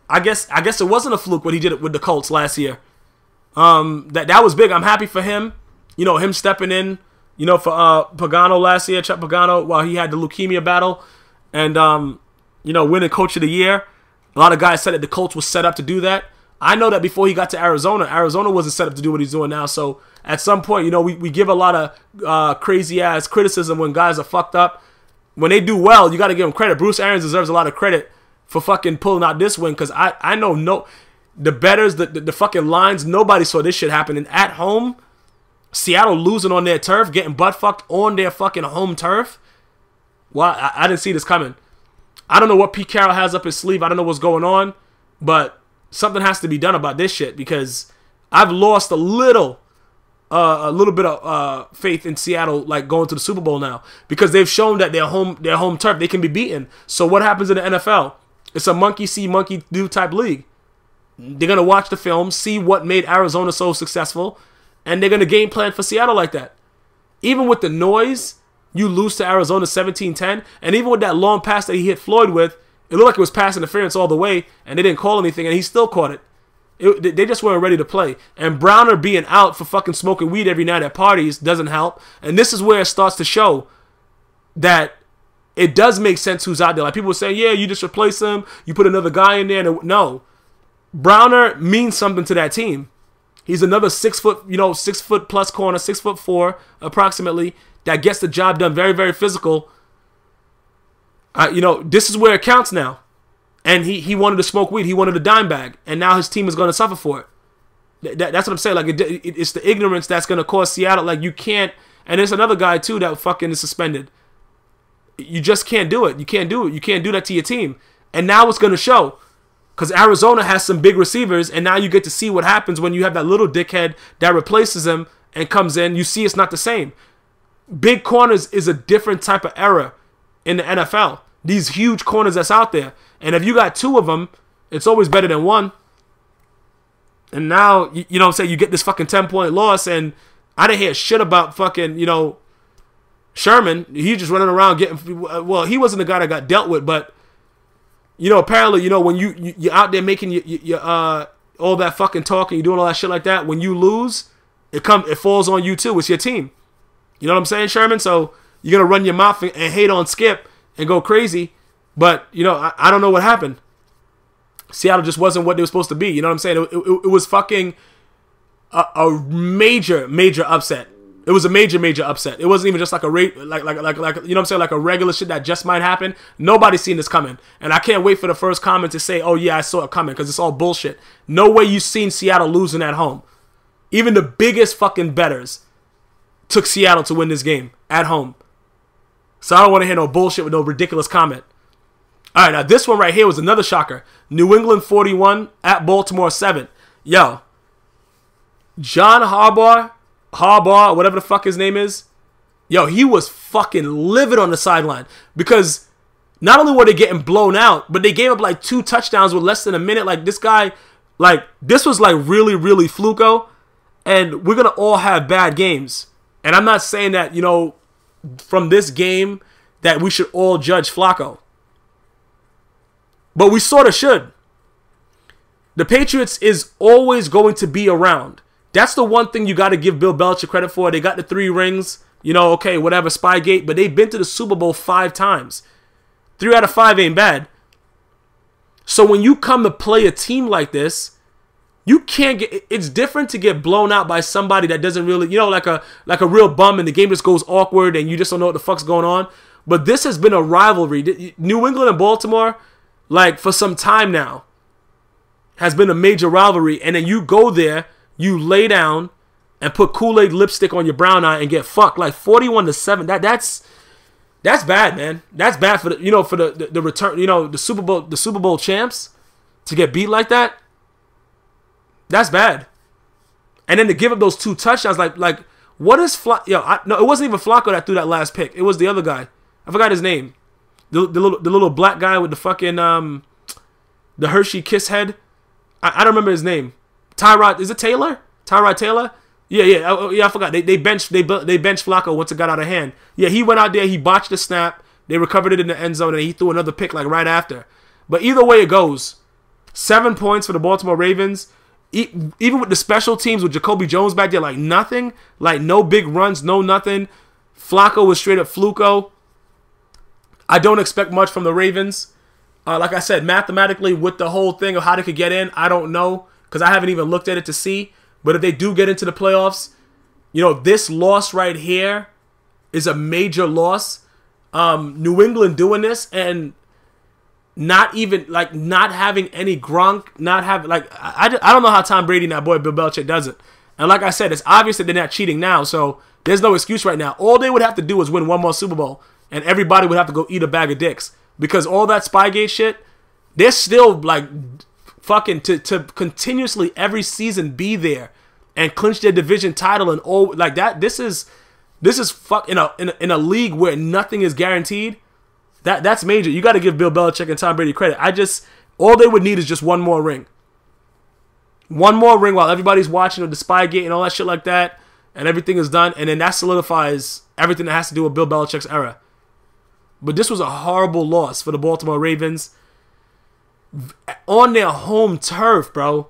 A: I guess it wasn't a fluke what he did with the Colts last year. That was big. I'm happy for him. You know, him stepping in, for Pagano last year, Chuck Pagano, while he had the leukemia battle. And, winning Coach of the Year. A lot of guys said that the Colts was set up to do that. I know that before he got to Arizona wasn't set up to do what he's doing now. So, at some point, we give a lot of crazy-ass criticism when guys are fucked up. When they do well, you got to give them credit. Bruce Arians deserves a lot of credit for fucking pulling out this win because I know the bettors, the fucking lines, nobody saw this shit happen. And at home, Seattle losing on their turf, getting butt fucked on their fucking home turf. Well, I didn't see this coming. I don't know what Pete Carroll has up his sleeve. I don't know what's going on, but something has to be done about this shit because I've lost a little bit of faith in Seattle, like going to the Super Bowl now, because they've shown that their home turf, they can be beaten. So what happens in the NFL? It's a monkey see, monkey do type league. They're gonna watch the film, see what made Arizona so successful, and they're gonna game plan for Seattle like that. Even with the noise, you lose to Arizona 17-10, and even with that long pass that he hit Floyd with, it looked like it was pass interference all the way, and they didn't call anything, and he still caught it. They just weren't ready to play. And Browner being out for fucking smoking weed every night at parties doesn't help. And this is where it starts to show that it does make sense who's out there. Like people say, yeah, you just replace him, you put another guy in there. No. Browner means something to that team. He's another 6 foot, 6 foot plus corner, 6'4" approximately, that gets the job done, very, very physical. This is where it counts now. And he wanted to smoke weed. He wanted a dime bag. And now his team is going to suffer for it. That's what I'm saying. Like, it's the ignorance that's going to cause Seattle. Like, you can't. And there's another guy, too, that fucking is suspended. You just can't do it. You can't do it. You can't do that to your team. And now it's going to show. Because Arizona has some big receivers. And now you get to see what happens when you have that little dickhead that replaces him and comes in. You see it's not the same. Big corners is a different type of era in the NFL. These huge corners that's out there. And if you got two of them, it's always better than one. And now, you know what I'm saying, you get this fucking 10-point loss, and I didn't hear shit about fucking, Sherman. He just running around getting, well, he wasn't the guy that got dealt with, but, apparently, when you're out there making your all that fucking talk and you're doing all that shit like that, when you lose, it falls on you too. It's your team. You know what I'm saying, Sherman? So you're going to run your mouth and hate on Skip and go crazy. But, I don't know what happened. Seattle just wasn't what they were supposed to be. You know what I'm saying? It was fucking a major, major upset. It was a major upset. It wasn't even just like a rate, like you know what I'm saying, like a regular shit that just might happen. Nobody's seen this coming, and I can't wait for the first comment to say, "Oh yeah, I saw it coming," because it's all bullshit. No way you've seen Seattle losing at home. Even the biggest fucking bettors took Seattle to win this game at home. So I don't want to hear no bullshit with no ridiculous comment. All right, now this one right here was another shocker. New England 41 at Baltimore 7. Yo, John Harbaugh, whatever the fuck his name is, yo, he was fucking livid on the sideline because not only were they getting blown out, but they gave up like 2 touchdowns with less than a minute. Like this guy, like this was like really fluko, and we're gonna all have bad games. And I'm not saying that, you know, from this game that we should all judge Flacco, but we sort of should. The Patriots is always going to be around. That's the one thing you got to give Bill Belichick credit for. They got the 3 rings, you know, okay, whatever, Spygate, but they've been to the Super Bowl 5 times. 3 out of 5 ain't bad. So when you come to play a team like this, you can't get, it's different to get blown out by somebody that doesn't really, you know, like a real bum, and the game just goes awkward and you just don't know what the fuck's going on. But this has been a rivalry. New England and Baltimore, like for some time now, has been a major rivalry, and then you go there, you lay down and put Kool-Aid lipstick on your brown eye and get fucked like 41-7. That's bad, man. That's bad for the, you know, for the return, you know, the Super Bowl champs to get beat like that. That's bad. And then to give up those 2 touchdowns, like what is Flacco? No, it wasn't even Flacco that threw that last pick. It was the other guy. I forgot his name. The little black guy with the fucking the Hershey Kiss head. I don't remember his name. Tyrod, is it Taylor? Tyrod Taylor? Yeah, I forgot. They benched Flacco once it got out of hand. Yeah, he went out there, he botched the snap, they recovered it in the end zone, and he threw another pick like right after. But either way it goes, 7 points for the Baltimore Ravens. Even with the special teams with Jacoby Jones back there, like nothing, like no big runs, no nothing. Flacco was straight up fluco. I don't expect much from the Ravens. Like I said, mathematically with the whole thing of how they could get in, I don't know, because I haven't even looked at it to see. But if they do get into the playoffs, you know, this loss right here is a major loss. New England doing this and not even, like, not having any Gronk, not having, like, I don't know how Tom Brady and that boy Bill Belichick does it. And like I said, it's obvious that they're not cheating now, so there's no excuse right now. All they would have to do is win one more Super Bowl, and everybody would have to go eat a bag of dicks. Because all that Spygate shit, they're still, like, fucking to continuously every season be there and clinch their division title and all like that. This is fuck in a league where nothing is guaranteed. That's major. You got to give Bill Belichick and Tom Brady credit. All they would need is just one more ring. One more ring while everybody's watching the Spygate and all that shit like that, and everything is done, and then that solidifies everything that has to do with Bill Belichick's era. But this was a horrible loss for the Baltimore Ravens on their home turf, bro.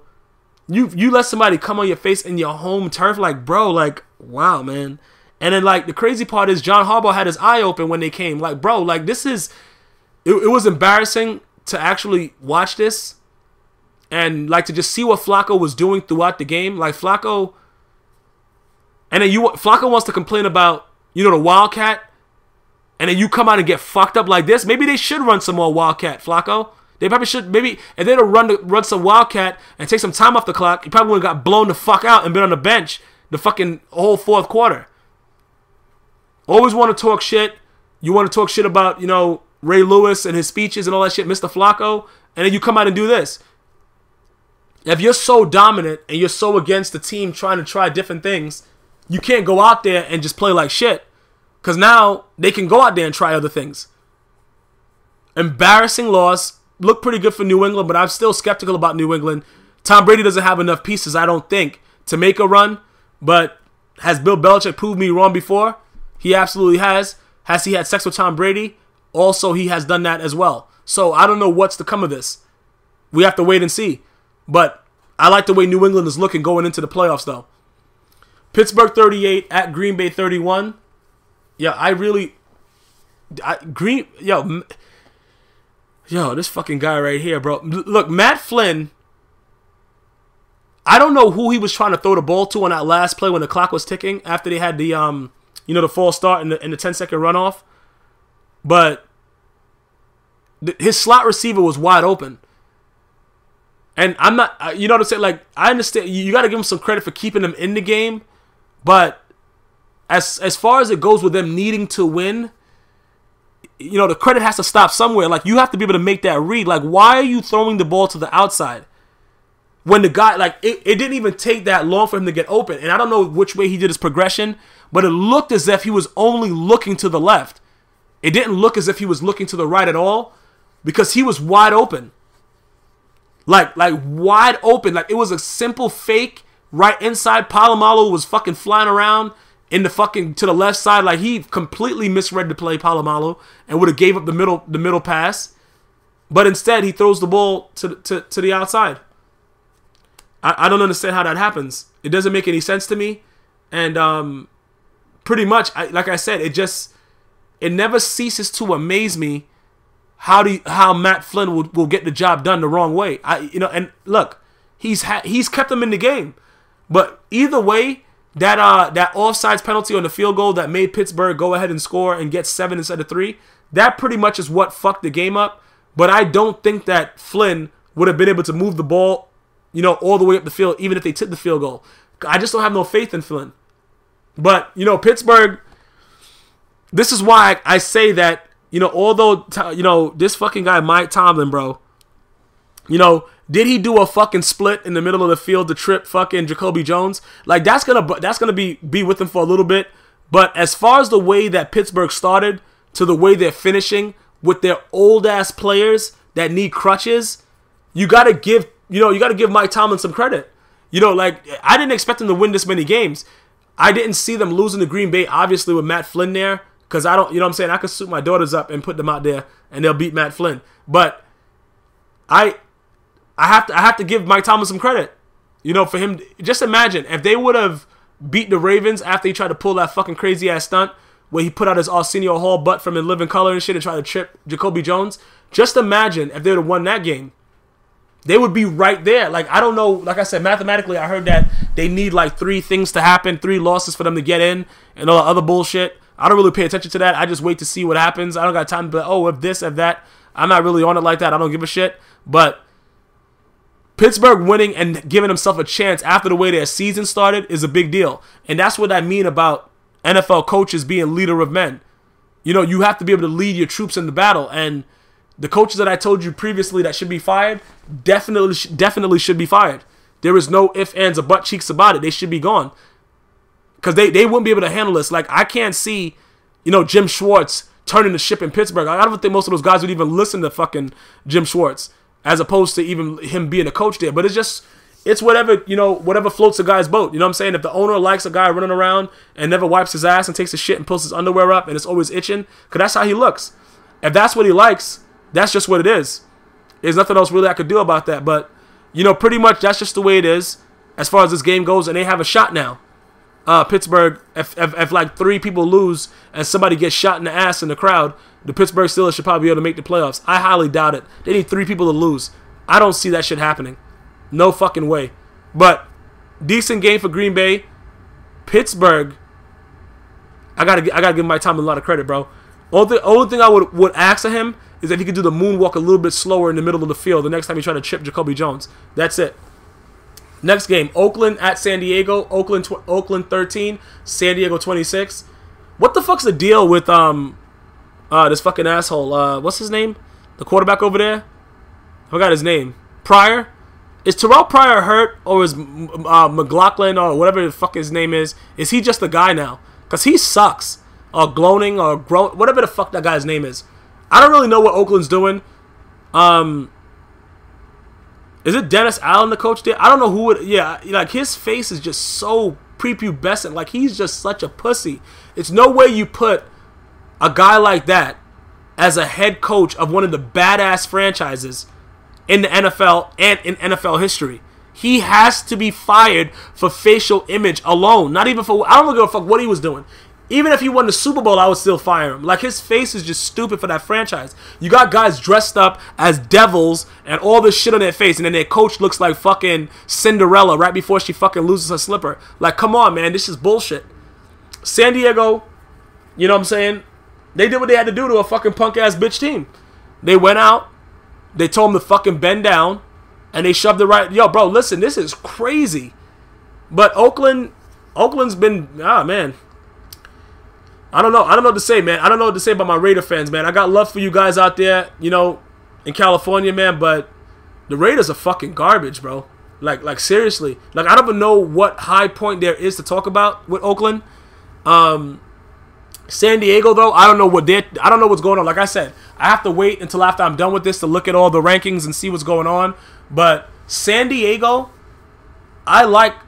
A: You let somebody come on your face in your home turf, like, bro, like, wow, man. And then, like, the crazy part is John Harbaugh had his eye open when they came. Like, bro, like, this is, it was embarrassing to actually watch this and, like, to just see what Flacco was doing throughout the game. Like, Flacco, and then Flacco wants to complain about, you know, the Wildcat, and then you come out and get fucked up like this. Maybe they should run some more Wildcat, Flacco. They probably should. Maybe if they'd run some Wildcat and take some time off the clock, you probably would have got blown the fuck out and been on the bench the fucking whole 4th quarter. Always want to talk shit. You want to talk shit about, you know, Ray Lewis and his speeches and all that shit, Mr. Flacco, and then you come out and do this. If you're so dominant and you're so against the team trying to try different things, you can't go out there and just play like shit. Because now they can go out there and try other things. Embarrassing loss. Looked pretty good for New England, but I'm still skeptical about New England. Tom Brady doesn't have enough pieces, I don't think, to make a run. But has Bill Belichick proved me wrong before? He absolutely has. Has he had sex with Tom Brady? Also, he has done that as well. So I don't know what's to come of this. We have to wait and see. But I like the way New England is looking going into the playoffs, though. Pittsburgh 38 at Green Bay 31. Yeah, Yo, this fucking guy right here, bro. Look, Matt Flynn, I don't know who he was trying to throw the ball to on that last play when the clock was ticking after they had the the false start and the 10-second runoff. But his slot receiver was wide open. And I'm not, you know what I'm saying? Like, I understand, you got to give him some credit for keeping them in the game. But as far as it goes with them needing to win, the credit has to stop somewhere. Like, you have to be able to make that read. Like, why are you throwing the ball to the outside? When the guy, like, it didn't even take that long for him to get open. And I don't know which way he did his progression, but it looked as if he was only looking to the left. It didn't look as if he was looking to the right at all, because he was wide open. Like wide open. Like, it was a simple fake right inside. Palomalu was fucking flying around in the fucking to the left side. Like, he completely misread the play, Palomalu, and would have gave up the middle pass. But instead, he throws the ball to the outside. I don't understand how that happens. It doesn't make any sense to me. And pretty much, like I said, it never ceases to amaze me how Matt Flynn will get the job done the wrong way. And look, he's kept them in the game. But either way, that offsides penalty on the field goal that made Pittsburgh go ahead and score and get 7 instead of 3, that pretty much is what fucked the game up. But I don't think that Flynn would have been able to move the ball, all the way up the field, even if they took the field goal. I just don't have no faith in Flynn. But, Pittsburgh, this is why I say that, although, this fucking guy, Mike Tomlin, bro, did he do a fucking split in the middle of the field to trip fucking Jacoby Jones? Like, that's gonna be with him for a little bit. But as far as the way that Pittsburgh started to the way they're finishing with their old-ass players that need crutches, you gotta give Mike Tomlin some credit. Like, I didn't expect him to win this many games. I didn't see them losing to Green Bay, obviously, with Matt Flynn there. Because I don't, what I'm saying? I could suit my daughters up and put them out there and they'll beat Matt Flynn. But I have to give Mike Tomlin some credit. For him, just imagine if they would have beat the Ravens after he tried to pull that fucking crazy ass stunt where he put out his Arsenio Hall butt from In Living Color and shit and try to trip Jacoby Jones. Just imagine if they would have won that game. They would be right there. Like, I don't know. Like I said, mathematically, I heard that they need like 3 things to happen, 3 losses for them to get in and all the other bullshit. I don't really pay attention to that. I just wait to see what happens. I don't got time to be like, oh, if this, if that. I'm not really on it like that. I don't give a shit. But Pittsburgh winning and giving himself a chance after the way their season started is a big deal. And that's what I mean about NFL coaches being leader of men. You have to be able to lead your troops in the battle. And the coaches that I told you previously that should be fired definitely should be fired. There is no ifs, ands, or butt cheeks about it. They should be gone. Because they wouldn't be able to handle this. Like, I can't see, Jim Schwartz turning the ship in Pittsburgh. I don't think most of those guys would even listen to fucking Jim Schwartz as opposed to even him being a coach there. But it's whatever, whatever floats a guy's boat. You know what I'm saying? If the owner likes a guy running around and never wipes his ass and takes his shit and pulls his underwear up and it's always itching, because that's how he looks. If that's what he likes, that's just what it is. There's nothing else really I could do about that. But, pretty much that's just the way it is as far as this game goes. And they have a shot now. Pittsburgh, if like 3 people lose and somebody gets shot in the ass in the crowd, the Pittsburgh Steelers should probably be able to make the playoffs. I highly doubt it. They need 3 people to lose. I don't see that shit happening. No fucking way. But decent game for Green Bay. Pittsburgh, I gotta give Mike Tomlin a lot of credit, bro. Only thing I would ask of him is if he could do the moonwalk a little bit slower in the middle of the field the next time he tried to chip Jacoby Jones. That's it. Next game, Oakland at San Diego. Oakland 13, San Diego 26. What the fuck's the deal with this fucking asshole? What's his name? The quarterback over there? I forgot his name. Pryor? Is Terrell Pryor hurt, or is McLaughlin or whatever the fuck his name is he just the guy now? Because he sucks. Or Gloning or whatever the fuck that guy's name is. I don't really know what Oakland's doing. Is it Dennis Allen, the coach there? I don't know who it... Yeah, like, his face is just so prepubescent. Like, he's just such a pussy. It's no way you put a guy like that as a head coach of one of the badass franchises in the NFL and in NFL history. He has to be fired for facial image alone. Not even for... I don't give a fuck what he was doing. Even if he won the Super Bowl, I would still fire him. Like, his face is just stupid for that franchise. You got guys dressed up as devils and all this shit on their face, and then their coach looks like fucking Cinderella right before she fucking loses her slipper. Like, come on, man. This is bullshit. San Diego, you know what I'm saying? They did what they had to do to a fucking punk-ass bitch team. They went out. They told him to fucking bend down. And they shoved it right. Yo, bro, listen, this is crazy. But Oakland's been, man. I don't know. I don't know what to say, man. I don't know what to say about my Raider fans, man. I got love for you guys out there, you know, in California, man. But the Raiders are fucking garbage, bro. Like seriously. Like, I don't even know what high point there is to talk about with Oakland. San Diego, though, I don't know what's going on. Like I said, I have to wait until after I'm done with this to look at all the rankings and see what's going on. But San Diego, if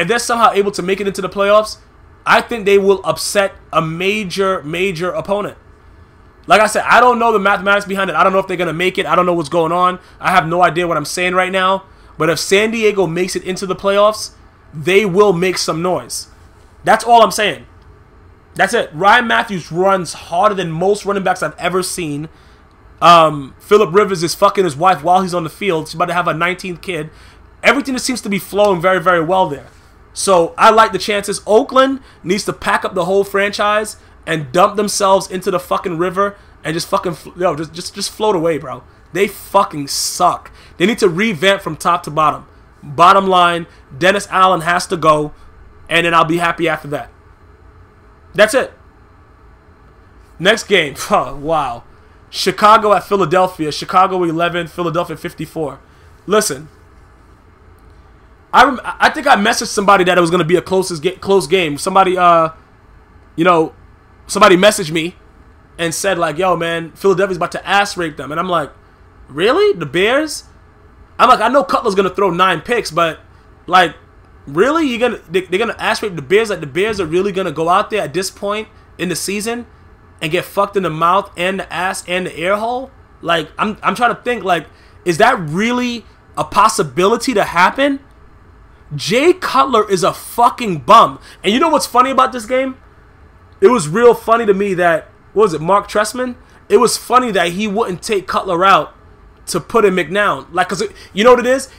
A: they're somehow able to make it into the playoffs, I think they will upset a major opponent. Like I said, I don't know the mathematics behind it. I don't know if they're going to make it. I don't know what's going on. I have no idea what I'm saying right now. But if San Diego makes it into the playoffs, they will make some noise. That's all I'm saying. That's it. Ryan Matthews runs harder than most running backs I've ever seen. Phillip Rivers is fucking his wife while he's on the field. She's about to have a 19th kid. Everything just seems to be flowing very, very well there. So I like the chances. Oakland needs to pack up the whole franchise and dump themselves into the fucking river and just fucking, just float away, bro. They fucking suck. They need to revamp from top to bottom. Bottom line, Dennis Allen has to go, and then I'll be happy after that. That's it. Next game. Oh, wow. Chicago at Philadelphia. Chicago 11, Philadelphia 54. Listen. I think I messaged somebody that it was going to be a close game. Somebody, somebody messaged me and said, like, yo, man, Philadelphia's about to ass rape them. And I'm like, really? The Bears? I'm like, I know Cutler's going to throw 9 picks, but, like, really? They're going to ass rape the Bears? Like, the Bears are really going to go out there at this point in the season and get fucked in the mouth and the ass and the air hole? Like, I'm trying to think, like, is that really a possibility to happen? Jay Cutler is a fucking bum. And you know what's funny about this game? It was real funny to me that, what was it, Mark Trestman? It was funny that he wouldn't take Cutler out to put in McNown. Like, because you know what it is?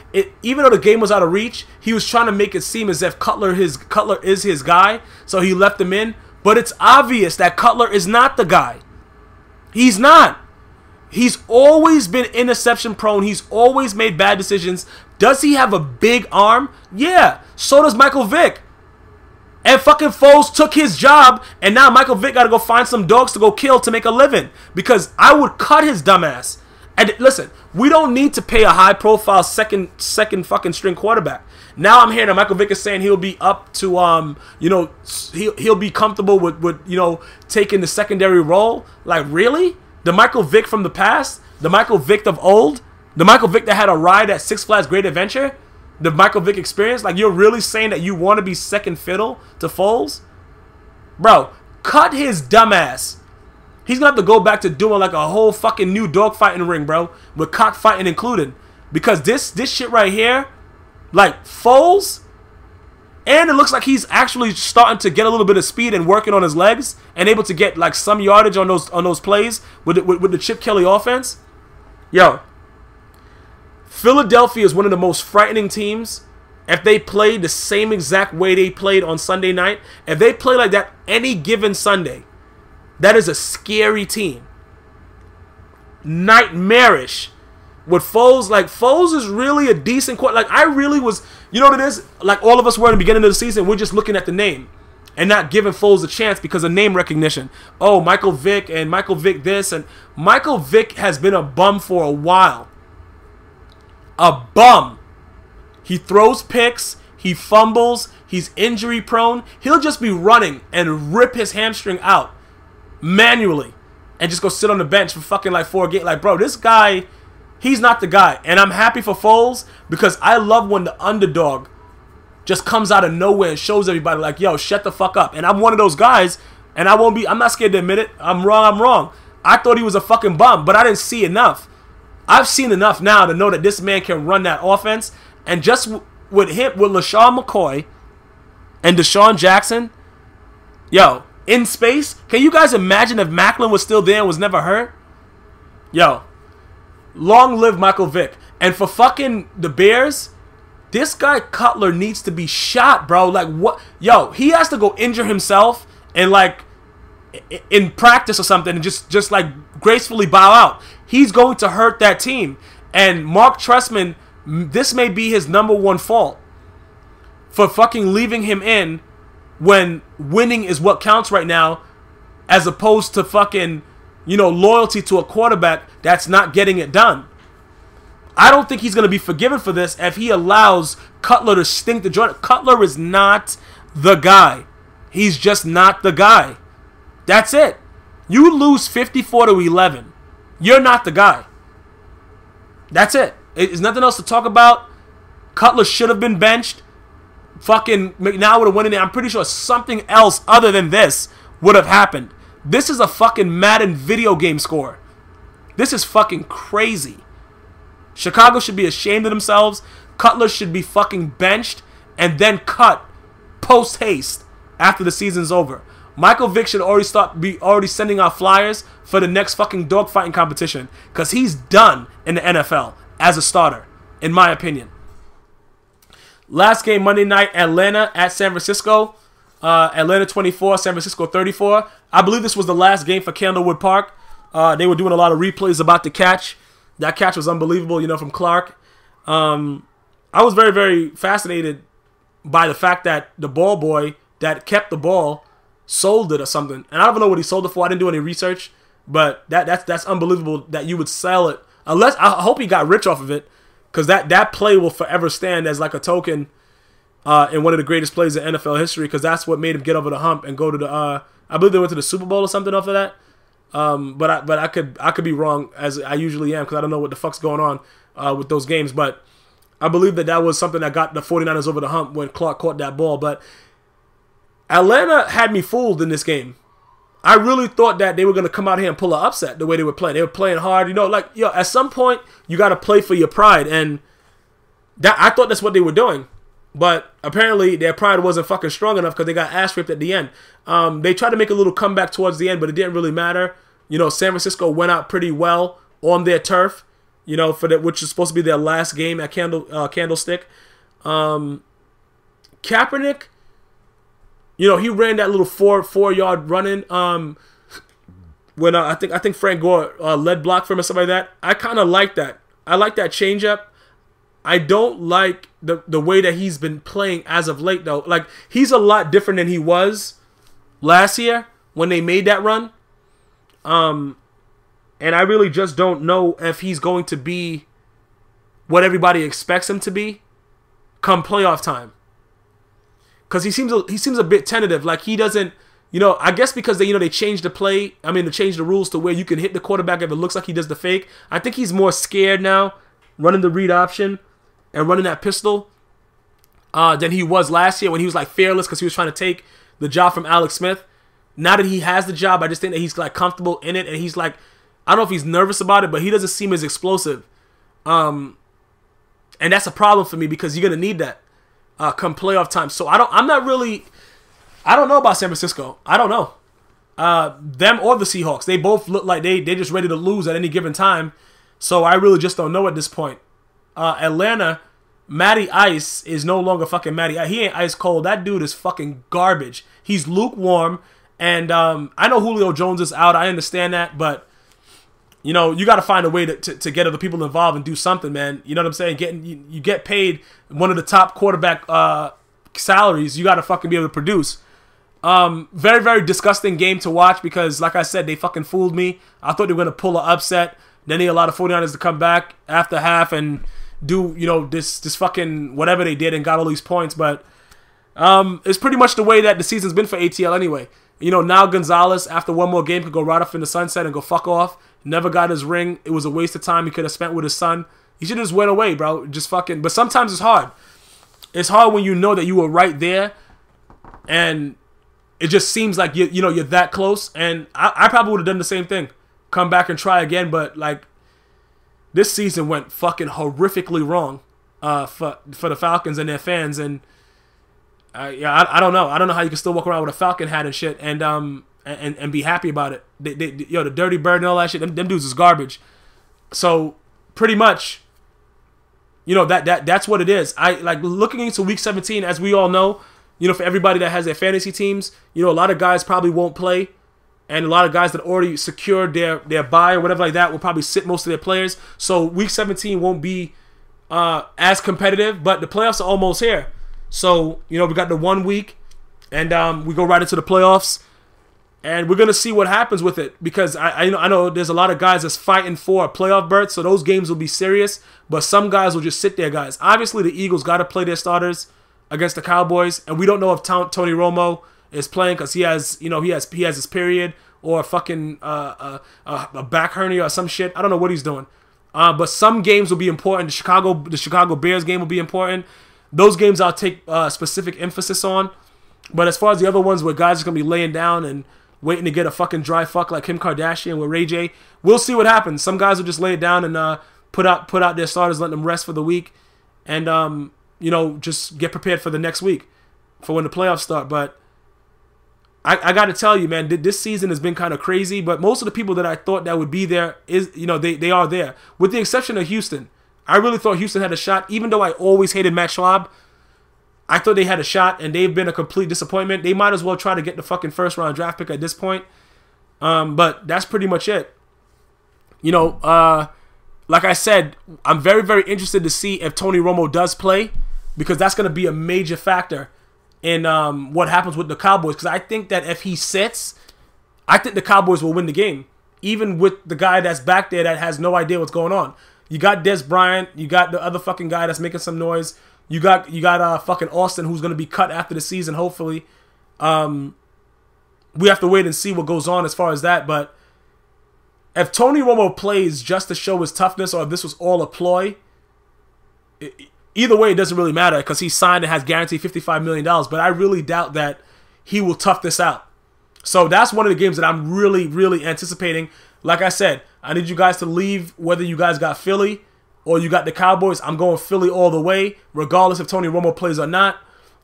A: Even though the game was out of reach, he was trying to make it seem as if Cutler is his guy, so he left him in. But it's obvious that Cutler is not the guy. He's not. He's always been interception prone. He's always made bad decisions. Does he have a big arm? Yeah. So does Michael Vick. And fucking Foles took his job, and now Michael Vick got to go find some dogs to go kill to make a living. Because I would cut his dumb ass. And listen, we don't need to pay a high-profile second fucking string quarterback. Now I'm hearing that Michael Vick is saying he'll be up to, he'll be comfortable with taking the secondary role. Like, really? The Michael Vick from the past? The Michael Vick of old? The Michael Vick that had a ride at Six Flags Great Adventure? The Michael Vick experience? Like, you're really saying that you want to be second fiddle to Foles? Bro, cut his dumb ass. He's going to have to go back to doing like a whole fucking new dogfighting ring, bro. With cockfighting included. Because this shit right here, like Foles, and it looks like he's actually starting to get a little bit of speed and working on his legs and able to get like some yardage on those plays with the Chip Kelly offense. Yo, Philadelphia is one of the most frightening teams. If they play the same exact way they played on Sunday night, if they play like that any given Sunday, that is a scary team. Nightmarish. With Foles, like, Foles is really a decent quarterback. Like, I really was, you know what it is? Like, all of us were in the beginning of the season, we're just looking at the name and not giving Foles a chance because of name recognition. Oh, Michael Vick and Michael Vick this. And Michael Vick has been a bum for a while. A bum. He throws picks. He fumbles. He's injury prone. He'll just be running and rip his hamstring out manually and just go sit on the bench for fucking like 4 games. Like, bro, this guy, he's not the guy. And I'm happy for Foles because I love when the underdog just comes out of nowhere and shows everybody like, yo, shut the fuck up. And I'm one of those guys, and I'm not scared to admit it. I'm wrong. I thought he was a fucking bum, but I didn't see enough. I've seen enough now to know that this man can run that offense. And just with LaShawn McCoy and Deshaun Jackson, Yo, in space? Can you guys imagine if Macklin was still there and was never hurt? Yo, long live Michael Vick. And for fucking the Bears, this guy Cutler needs to be shot, bro. Like, what? Yo, he has to go injure himself and, like, in practice or something and just like, gracefully bow out. He's going to hurt that team. And Mark Trestman, this may be his #1 fault for fucking leaving him in when winning is what counts right now, as opposed to fucking, you know, loyalty to a quarterback that's not getting it done. I don't think he's going to be forgiven for this if he allows Cutler to stink the joint. Cutler is not the guy. He's just not the guy. That's it. You lose 54-11. You're not the guy. That's it. There's nothing else to talk about. Cutler should have been benched. Fucking McNown would have won in there. I'm pretty sure something else other than this would have happened. This is a fucking Madden video game score. This is fucking crazy. Chicago should be ashamed of themselves. Cutler should be fucking benched and then cut post haste after the season's over. Michael Vick should be already sending out flyers for the next fucking dogfighting competition, because he's done in the NFL as a starter, in my opinion. Last game Monday night, Atlanta at San Francisco. Atlanta 24, San Francisco 34. I believe this was the last game for Candlewood Park. They were doing a lot of replays about the catch. That catch was unbelievable, you know, from Clark. I was very, very fascinated by the fact that the ball boy that kept the ball sold it or something. And I don't know what he sold it for. I didn't do any research. But that's unbelievable that you would sell it. Unless, I hope he got rich off of it, because that play will forever stand as like a token in one of the greatest plays in NFL history, because that's what made him get over the hump and go to the I believe they went to the Super Bowl or something off of that. But I could be wrong, as I usually am, because I don't know what the fuck's going on with those games. But I believe that was something that got the 49ers over the hump when Clark caught that ball. But Atlanta had me fooled in this game. I really thought that they were going to come out here and pull an upset the way they were playing. They were playing hard. You know, like, yo, at some point, you got to play for your pride. And that I thought that's what they were doing. But apparently, their pride wasn't fucking strong enough, because they got ass ripped at the end. They tried to make a little comeback towards the end, but it didn't really matter. You know, San Francisco went out pretty well on their turf, you know, which is supposed to be their last game at Candlestick. Kaepernick, you know, he ran that little four-yard run-in when I think Frank Gore led block for him or something like that. I kind of like that. I like that changeup. I don't like the way that he's been playing as of late, though. Like, he's a lot different than he was last year when they made that run. And I really just don't know if he's going to be what everybody expects him to be come playoff time. Because he seems a bit tentative. Like, he doesn't, you know, I guess because they changed the play. I mean, they changed the rules to where you can hit the quarterback if it looks like he does the fake. I think he's more scared now running the read option and running that pistol than he was last year when he was like fearless, because he was trying to take the job from Alex Smith. Now that he has the job, I just think that he's like comfortable in it, and he's like, I don't know if he's nervous about it, but he doesn't seem as explosive. And that's a problem for me, because you're gonna need that come playoff time. So I don't know about San Francisco. I don't know. Them or the Seahawks. They both look like they just ready to lose at any given time. So I really just don't know at this point. Atlanta, Matty Ice is no longer fucking Matty Ice. He ain't ice cold. That dude is fucking garbage. He's lukewarm. And I know Julio Jones is out. I understand that. But, you know, you got to find a way to get other people involved and do something, man. You know what I'm saying? You get paid one of the top quarterback salaries. You got to fucking be able to produce. Very, very disgusting game to watch, because, like I said, they fucking fooled me. I thought they were going to pull an upset. Then they allowed the 49ers to come back after half and do, you know, this fucking whatever they did and got all these points. But it's pretty much the way that the season's been for ATL anyway. You know, now Gonzalez, after one more game, could go right off in the sunset and go fuck off. Never got his ring. It was a waste of time he could have spent with his son. He should have just went away, bro. Just fucking. But sometimes it's hard. It's hard when you know that you were right there, and it just seems like you're that close. And I probably would have done the same thing. Come back and try again, but like, this season went fucking horrifically wrong for the Falcons and their fans, and Yeah, I don't know. I don't know how you can still walk around with a Falcon hat and shit and be happy about it. The Dirty Bird and all that shit. Them dudes is garbage. So pretty much, you know, that's what it is. I like looking into week 17, as we all know. You know, for everybody that has their fantasy teams, you know, a lot of guys probably won't play, and a lot of guys that already secured their bye or whatever like that will probably sit most of their players. So week 17 won't be as competitive, but the playoffs are almost here. So, you know, we got the 1 week, and we go right into the playoffs, and we're gonna see what happens with it, because I know there's a lot of guys that's fighting for a playoff berth, so those games will be serious. But some guys will just sit there, guys. Obviously, the Eagles got to play their starters against the Cowboys, and we don't know if Tony Romo is playing because he has his period or a fucking a back hernia or some shit. I don't know what he's doing. But some games will be important. The Chicago Bears game will be important. Those games I'll take specific emphasis on. But as far as the other ones where guys are gonna be laying down and waiting to get a fucking dry fuck like Kim Kardashian with Ray J, we'll see what happens. Some guys will just lay it down and put out their starters, let them rest for the week, and you know, just get prepared for the next week, for when the playoffs start. But I got to tell you, man, this season has been kind of crazy. But most of the people that I thought that would be there they are there, with the exception of Houston. I really thought Houston had a shot, even though I always hated Matt Schwab. I thought they had a shot, and they've been a complete disappointment. They might as well try to get the fucking first round draft pick at this point. But that's pretty much it. You know, like I said, I'm very, very interested to see if Tony Romo does play, because that's going to be a major factor in what happens with the Cowboys. Because I think that if he sits, I think the Cowboys will win the game, even with the guy that's back there that has no idea what's going on. You got Des Bryant, you got the other fucking guy that's making some noise. You got fucking Austin, who's going to be cut after the season, hopefully. We have to wait and see what goes on as far as that. But if Tony Romo plays just to show his toughness, or if this was all a ploy, either way, it doesn't really matter, because he signed and has guaranteed $55 million. But I really doubt that he will tough this out. So that's one of the games that I'm really, really anticipating. Like I said, I need you guys to leave whether you guys got Philly or you got the Cowboys. I'm going Philly all the way, regardless if Tony Romo plays or not.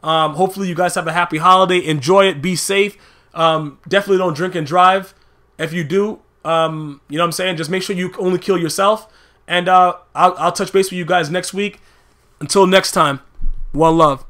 A: Hopefully you guys have a happy holiday. Enjoy it. Be safe. Definitely don't drink and drive. If you do, you know what I'm saying? Just make sure you only kill yourself. And I'll touch base with you guys next week. Until next time, one love.